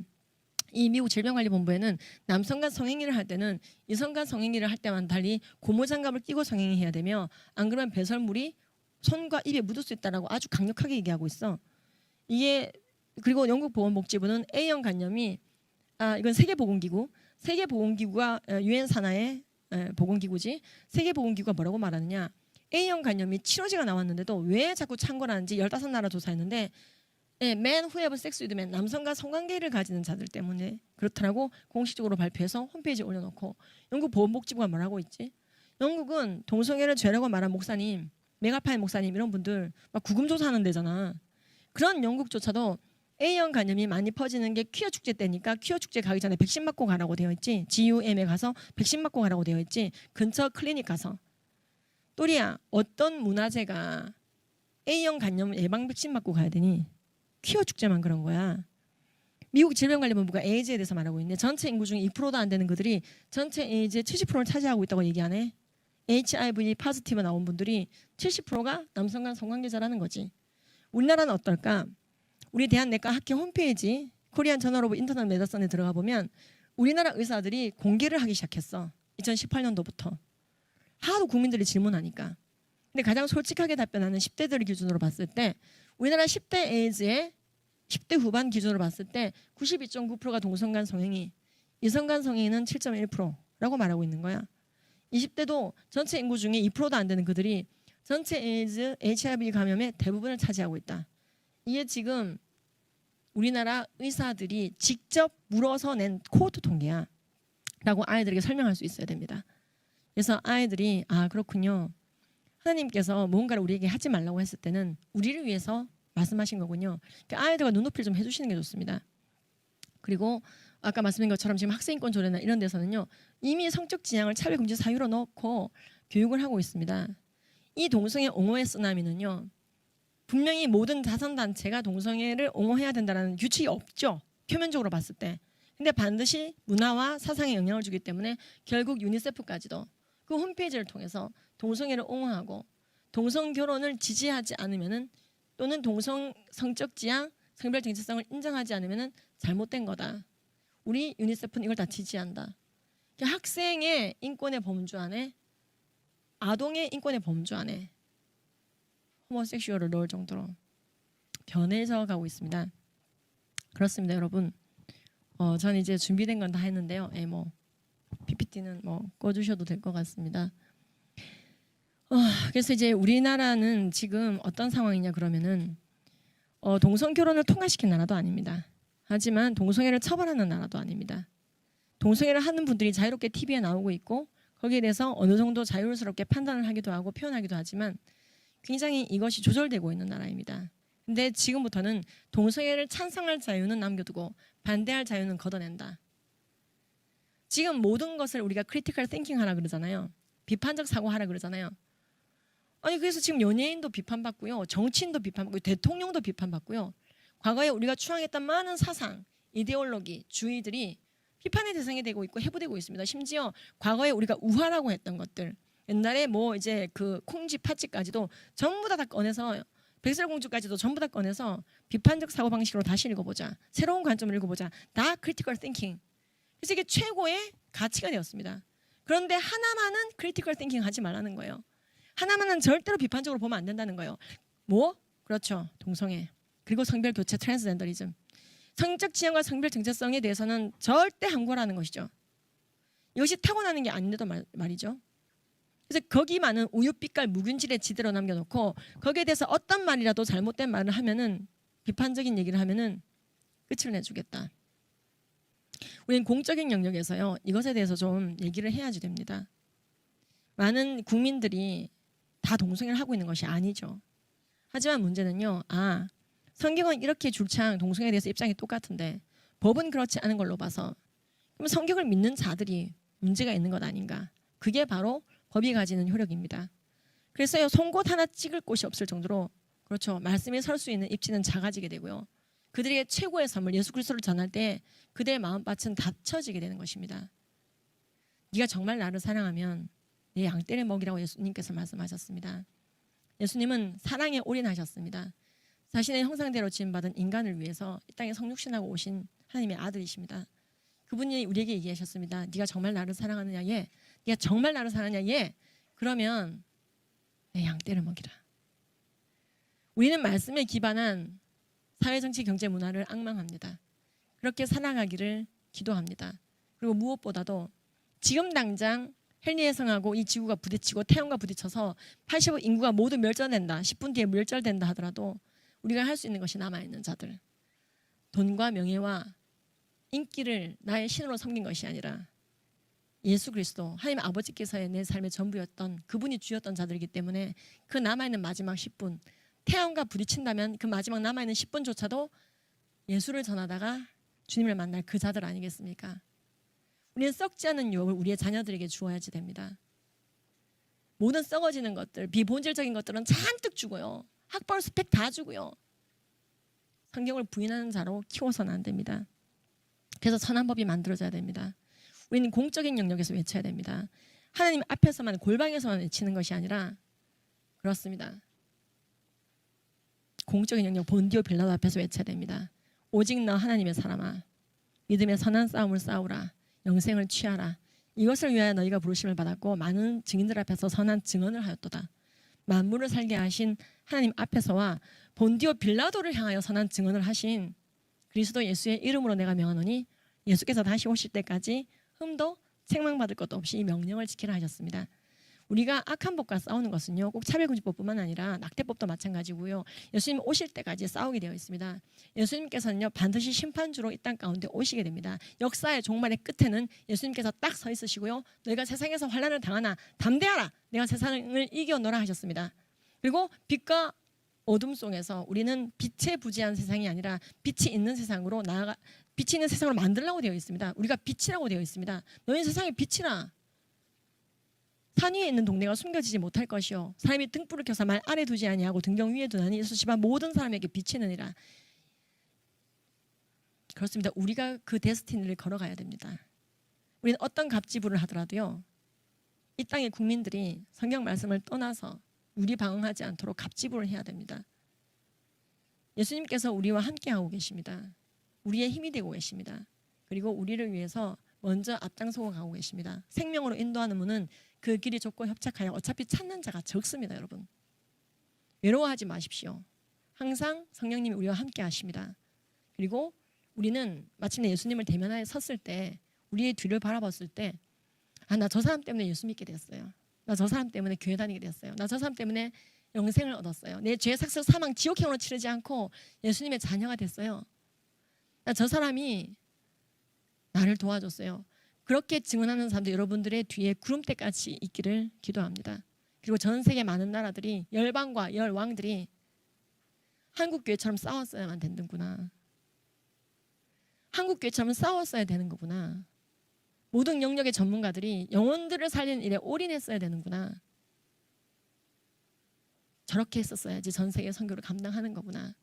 이 미국 질병관리본부에는 남성 간 성행위를 할 때는 이성 간 성행위를 할 때와는 달리 고무장갑을 끼고 성행위해야 되며 안 그러면 배설물이 손과 입에 묻을 수 있다라고 아주 강력하게 얘기하고 있어. 이게 그리고 영국 보건복지부는 A형 간염이 이건 세계보건기구가 유엔 산하의 보건기구지. 세계보건기구가 뭐라고 말하느냐? A형 간염이 치료제가 나왔는데도 왜 자꾸 창궐하는지 15나라 조사했는데 man who have sex with men, 남성과 성관계를 가지는 자들 때문에 그렇더라고 공식적으로 발표해서 홈페이지에 올려놓고 영국 보건복지부가 뭐라고 있지? 영국은 동성애를 죄라고 말한 목사님, 메가파인 목사님 이런 분들 막 구금조사하는 데잖아. 그런 영국조차도 A형 간염이 많이 퍼지는 게 퀴어 축제 때니까 퀴어 축제 가기 전에 백신 맞고 가라고 되어 있지. GUM에 가서 백신 맞고 가라고 되어 있지. 근처 클리닉 가서. 또리야, 어떤 문화재가 A형 간염 예방 백신 맞고 가야 되니? 퀴어 축제만 그런 거야. 미국 질병관리본부가 에이즈에 대해서 말하고 있는데 전체 인구 중 2%도 안 되는 그들이 전체 에이즈의 70%를 차지하고 있다고 얘기하네. HIV 포지티브 나온 분들이 70%가 남성 간 성관계자라는 거지. 우리나라는 어떨까? 우리 대한내과 학회 홈페이지 코리안 저널 오브 인터넷 메디슨에 들어가 보면 우리나라 의사들이 공개를 하기 시작했어. 2018년도부터. 하도 국민들이 질문하니까. 근데 가장 솔직하게 답변하는 10대들 기준으로 봤을 때 우리나라 10대 에이즈의 10대 후반 기준으로 봤을 때 92.9%가 동성간 성행위, 이성간 성행위는 7.1%라고 말하고 있는 거야. 20대도 전체 인구 중에 2%도 안 되는 그들이 전체 에이즈, HIV 감염의 대부분을 차지하고 있다. 이게 지금 우리나라 의사들이 직접 물어서 낸 코호트 통계야. 라고 아이들에게 설명할 수 있어야 됩니다. 그래서 아이들이 그렇군요. 하나님께서 뭔가를 우리에게 하지 말라고 했을 때는 우리를 위해서 말씀하신 거군요. 아이들과 눈높이를 좀 해주시는 게 좋습니다. 그리고 아까 말씀인 것처럼 지금 학생인권 조례나 이런 데서는요. 이미 성적 지향을 차별금지 사유로 넣고 교육을 하고 있습니다. 이 동성애 옹호의 쓰나미는요. 분명히 모든 자선단체가 동성애를 옹호해야 된다는 규칙이 없죠. 표면적으로 봤을 때. 근데 반드시 문화와 사상에 영향을 주기 때문에 결국 유니세프까지도 그 홈페이지를 통해서 동성애를 옹호하고 동성결혼을 지지하지 않으면은 또는 동성 성적 지향, 성별 정체성을 인정하지 않으면 잘못된 거다. 우리 유니세프는 이걸 다 지지한다. 그러니까 학생의 인권의 범주 안에, 아동의 인권의 범주 안에 호모섹슈얼을 넣을 정도로 변해서 가고 있습니다. 그렇습니다, 여러분. 저는 이제 준비된 건 다 했는데요. 뭐 PPT는 뭐 꺼주셔도 될 것 같습니다. 그래서 이제 우리나라는 지금 어떤 상황이냐 그러면은 동성 결혼을 통과시킨 나라도 아닙니다. 하지만 동성애를 처벌하는 나라도 아닙니다. 동성애를 하는 분들이 자유롭게 TV에 나오고 있고 거기에 대해서 어느 정도 자유스럽게 판단을 하기도 하고 표현하기도 하지만 굉장히 이것이 조절되고 있는 나라입니다. 근데 지금부터는 동성애를 찬성할 자유는 남겨두고 반대할 자유는 걷어낸다. 지금 모든 것을 우리가 크리티컬 띵킹 하라 그러잖아요. 비판적 사고하라 그러잖아요. 아니 그래서 지금 연예인도 비판받고요. 정치인도 비판받고 대통령도 비판받고요. 과거에 우리가 추앙했던 많은 사상, 이데올로기, 주의들이 비판의 대상이 되고 있고 해부되고 있습니다. 심지어 과거에 우리가 우화라고 했던 것들, 옛날에 뭐 이제 그 콩쥐 팥쥐까지도 전부 다 꺼내서 백설공주까지도 전부 다 꺼내서 비판적 사고방식으로 다시 읽어보자. 새로운 관점을 읽어보자. 다 크리티컬 띵킹. 그래서 이게 최고의 가치가 되었습니다. 그런데 하나만은 크리티컬 띵킹 하지 말라는 거예요. 하나만은 절대로 비판적으로 보면 안 된다는 거예요. 뭐? 그렇죠. 동성애. 그리고 성별 교체 트랜스젠더리즘. 성적 지향과 성별 정체성에 대해서는 절대 함구라는 것이죠. 이것이 타고나는 게 아닌데도 말이죠. 그래서 거기만은 우유빛깔 묵은지를 지대로 남겨놓고 거기에 대해서 어떤 말이라도 잘못된 말을 하면은 비판적인 얘기를 하면은 끝을 내주겠다. 우리는 공적인 영역에서요 이것에 대해서 좀 얘기를 해야지 됩니다. 많은 국민들이 다 동성애를 하고 있는 것이 아니죠. 하지만 문제는요. 성경은 이렇게 줄창 동성애에 대해서 입장이 똑같은데 법은 그렇지 않은 걸로 봐서 그럼 성경을 믿는 자들이 문제가 있는 것 아닌가. 그게 바로 법이 가지는 효력입니다. 그래서요 송곳 하나 찍을 곳이 없을 정도로 그렇죠. 말씀에 설 수 있는 입지는 작아지게 되고요. 그들에게 최고의 선물 예수 그리스도를 전할 때 그들의 마음밭은 닫혀지게 되는 것입니다. 네가 정말 나를 사랑하면 내 양떼를 먹이라고 예수님께서 말씀하셨습니다. 예수님은 사랑에 올인하셨습니다. 자신의 형상대로 지음받은 인간을 위해서 이 땅에 성육신하고 오신 하나님의 아들이십니다. 그분이 우리에게 얘기하셨습니다. 네가 정말 나를 사랑하느냐? 예. 네가 정말 나를 사랑하느냐? 예. 그러면 내 양떼를 먹이라. 우리는 말씀에 기반한 사회, 정치, 경제, 문화를 앙망합니다. 그렇게 살아가기를 기도합니다. 그리고 무엇보다도 지금 당장 헬리해성하고 이 지구가 부딪히고 태양과 부딪혀서 85 인구가 모두 멸절된다. 10분 뒤에 멸절된다 하더라도 우리가 할 수 있는 것이 남아있는 자들. 돈과 명예와 인기를 나의 신으로 섬긴 것이 아니라 예수 그리스도 하나님 아버지께서의 내 삶의 전부였던 그분이 주였던 자들이기 때문에 그 남아있는 마지막 10분 태양과 부딪힌다면 그 마지막 남아있는 10분조차도 예수를 전하다가 주님을 만날 그 자들 아니겠습니까? 우리는 썩지 않은 유업을 우리의 자녀들에게 주어야지 됩니다. 모든 썩어지는 것들, 비본질적인 것들은 잔뜩 주고요. 학벌 스펙 다 주고요. 성경을 부인하는 자로 키워서는 안 됩니다. 그래서 선한 법이 만들어져야 됩니다. 우리는 공적인 영역에서 외쳐야 됩니다. 하나님 앞에서만 골방에서만 외치는 것이 아니라 그렇습니다. 공적인 영역 본디오 빌라도 앞에서 외쳐야 됩니다. 오직 너 하나님의 사람아 믿음의 선한 싸움을 싸우라. 영생을 취하라. 이것을 위하여 너희가 부르심을 받았고 많은 증인들 앞에서 선한 증언을 하였도다. 만물을 살게 하신 하나님 앞에서와 본디오 빌라도를 향하여 선한 증언을 하신 그리스도 예수의 이름으로 내가 명하노니 예수께서 다시 오실 때까지 흠도 책망받을 것도 없이 이 명령을 지키라 하셨습니다. 우리가 악한 법과 싸우는 것은요 꼭 차별금지법뿐만 아니라 낙태법도 마찬가지고요. 예수님 오실 때까지 싸우게 되어 있습니다. 예수님께서는요 반드시 심판주로 이 땅 가운데 오시게 됩니다. 역사의 종말의 끝에는 예수님께서 딱 서 있으시고요. 너희가 세상에서 환난을 당하나 담대하라. 내가 세상을 이겨노라 하셨습니다. 그리고 빛과 어둠 속에서 우리는 빛에 부재한 세상이 아니라 빛이 있는 세상으로 나아가 빛이 있는 세상으로 만들라고 되어 있습니다. 우리가 빛이라고 되어 있습니다. 너희는 세상의 빛이라. 산 위에 있는 동네가 숨겨지지 못할 것이요 사람이 등불을 켜서 말 아래 두지 아니하고 등경 위에 두나니 예수 집안 모든 사람에게 비치느니라. 그렇습니다. 우리가 그 데스티니를 걸어가야 됩니다. 우리는 어떤 갑지부를 하더라도요 이 땅의 국민들이 성경 말씀을 떠나서 유리방황하지 않도록 갑지부를 해야 됩니다. 예수님께서 우리와 함께하고 계십니다. 우리의 힘이 되고 계십니다. 그리고 우리를 위해서 먼저 앞장서고 가고 계십니다. 생명으로 인도하는 문은 그 길이 좁고 협착하여 어차피 찾는 자가 적습니다. 여러분, 외로워하지 마십시오. 항상 성령님이 우리와 함께 하십니다. 그리고 우리는 마침내 예수님을 대면하여 섰을 때, 우리의 뒤를 바라봤을 때, 나 저 사람 때문에 예수 믿게 됐어요. 나 저 사람 때문에 교회 다니게 됐어요. 나 저 사람 때문에 영생을 얻었어요. 내 죄, 삭슬, 사망, 지옥행으로 치르지 않고 예수님의 자녀가 됐어요. 나 저 사람이 나를 도와줬어요. 그렇게 증언하는 사람들 여러분들의 뒤에 구름대같이 있기를 기도합니다. 그리고 전 세계 많은 나라들이, 열방과 열왕들이 한국교회처럼 싸웠어야만 되는구나. 한국교회처럼 싸웠어야 되는 거구나. 모든 영역의 전문가들이 영혼들을 살리는 일에 올인했어야 되는구나. 저렇게 했었어야지 전 세계 선교를 감당하는 거구나.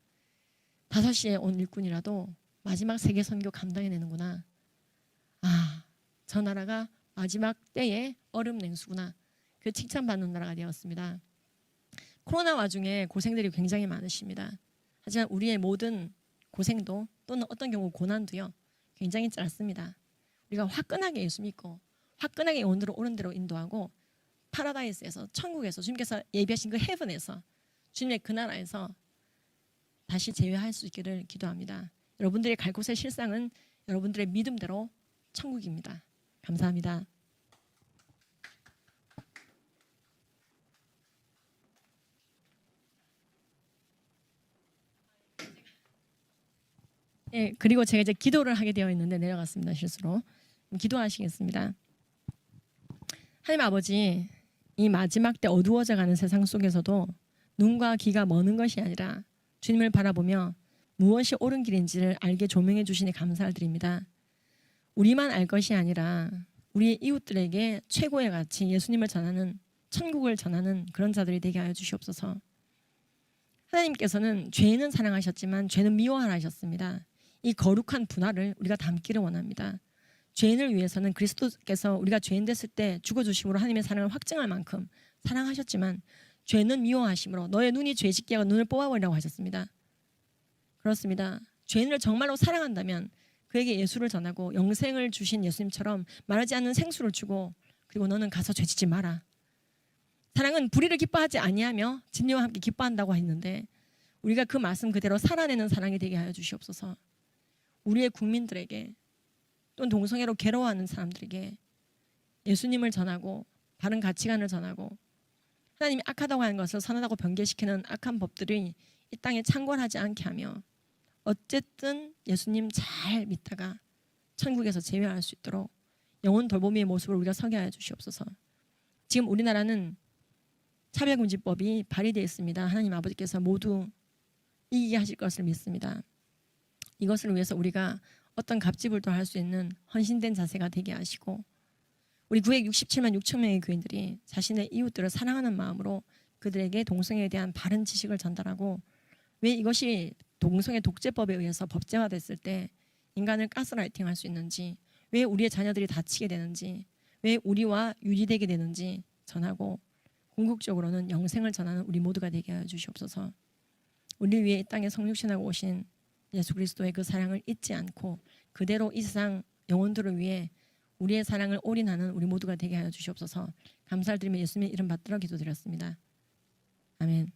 5시에 온 일꾼이라도 마지막 세계 선교 감당해내는구나. 저 나라가 마지막 때의 얼음 냉수구나. 그 칭찬받는 나라가 되었습니다. 코로나 와중에 고생들이 굉장히 많으십니다. 하지만 우리의 모든 고생도, 또는 어떤 경우 고난도요, 굉장히 짧습니다. 우리가 화끈하게 예수 믿고 화끈하게 영혼들을 옳은 대로 인도하고 파라다이스에서, 천국에서, 주님께서 예비하신 그 헤븐에서, 주님의 그 나라에서 다시 재회할 수 있기를 기도합니다. 여러분들이 갈 곳의 실상은 여러분들의 믿음대로 천국입니다. 감사합니다. 그리고 제가 이제 기도를 하게 되어 있는데 내려갔습니다. 실수로. 기도하시겠습니다. 하나님 아버지, 이 마지막 때 어두워져가는 세상 속에서도 눈과 귀가 머는 것이 아니라 주님을 바라보며 무엇이 옳은 길인지를 알게 조명해 주시니 감사를 드립니다. 우리만 알 것이 아니라 우리의 이웃들에게 최고의 가치, 예수님을 전하는, 천국을 전하는 그런 자들이 되게 하여 주시옵소서. 하나님께서는 죄인은 사랑하셨지만 죄는 미워하라 하셨습니다. 이 거룩한 분화를 우리가 담기를 원합니다. 죄인을 위해서는 그리스도께서 우리가 죄인 됐을 때 죽어주심으로 하나님의 사랑을 확증할 만큼 사랑하셨지만 죄는 미워하심으로 너의 눈이 죄짓게 하고 눈을 뽑아버리라고 하셨습니다. 그렇습니다. 죄인을 정말로 사랑한다면 그에게 예수를 전하고 영생을 주신 예수님처럼 말하지 않는 생수를 주고, 그리고 너는 가서 죄짓지 마라. 사랑은 불의를 기뻐하지 아니하며 진리와 함께 기뻐한다고 했는데 우리가 그 말씀 그대로 살아내는 사랑이 되게 하여 주시옵소서. 우리의 국민들에게, 또 동성애로 괴로워하는 사람들에게 예수님을 전하고 바른 가치관을 전하고 하나님이 악하다고 하는 것을 선하다고 변개시키는 악한 법들이 이 땅에 창궐하지 않게 하며 어쨌든 예수님 잘 믿다가 천국에서 재회할 수 있도록 영혼 돌보미의 모습을 우리가 서게 하여 주시옵소서. 지금 우리나라는 차별금지법이 발의되어 있습니다. 하나님 아버지께서 모두 이기게 하실 것을 믿습니다. 이것을 위해서 우리가 어떤 갑질불도할 수 있는 헌신된 자세가 되게 하시고, 우리 967만 6천 명의 교인들이 자신의 이웃들을 사랑하는 마음으로 그들에게 동성애에 대한 바른 지식을 전달하고, 왜 이것이 동성애 독재법에 의해서 법제화됐을 때 인간을 가스라이팅할 수 있는지, 왜 우리의 자녀들이 다치게 되는지, 왜 우리와 유리되게 되는지 전하고, 궁극적으로는 영생을 전하는 우리 모두가 되게 하여 주시옵소서. 우리 위해 이 땅에 성육신하고 오신 예수 그리스도의 그 사랑을 잊지 않고 그대로 이 세상 영혼들을 위해 우리의 사랑을 올인하는 우리 모두가 되게 하여 주시옵소서. 감사를 드리며 예수님의 이름 받들어 기도드렸습니다. 아멘.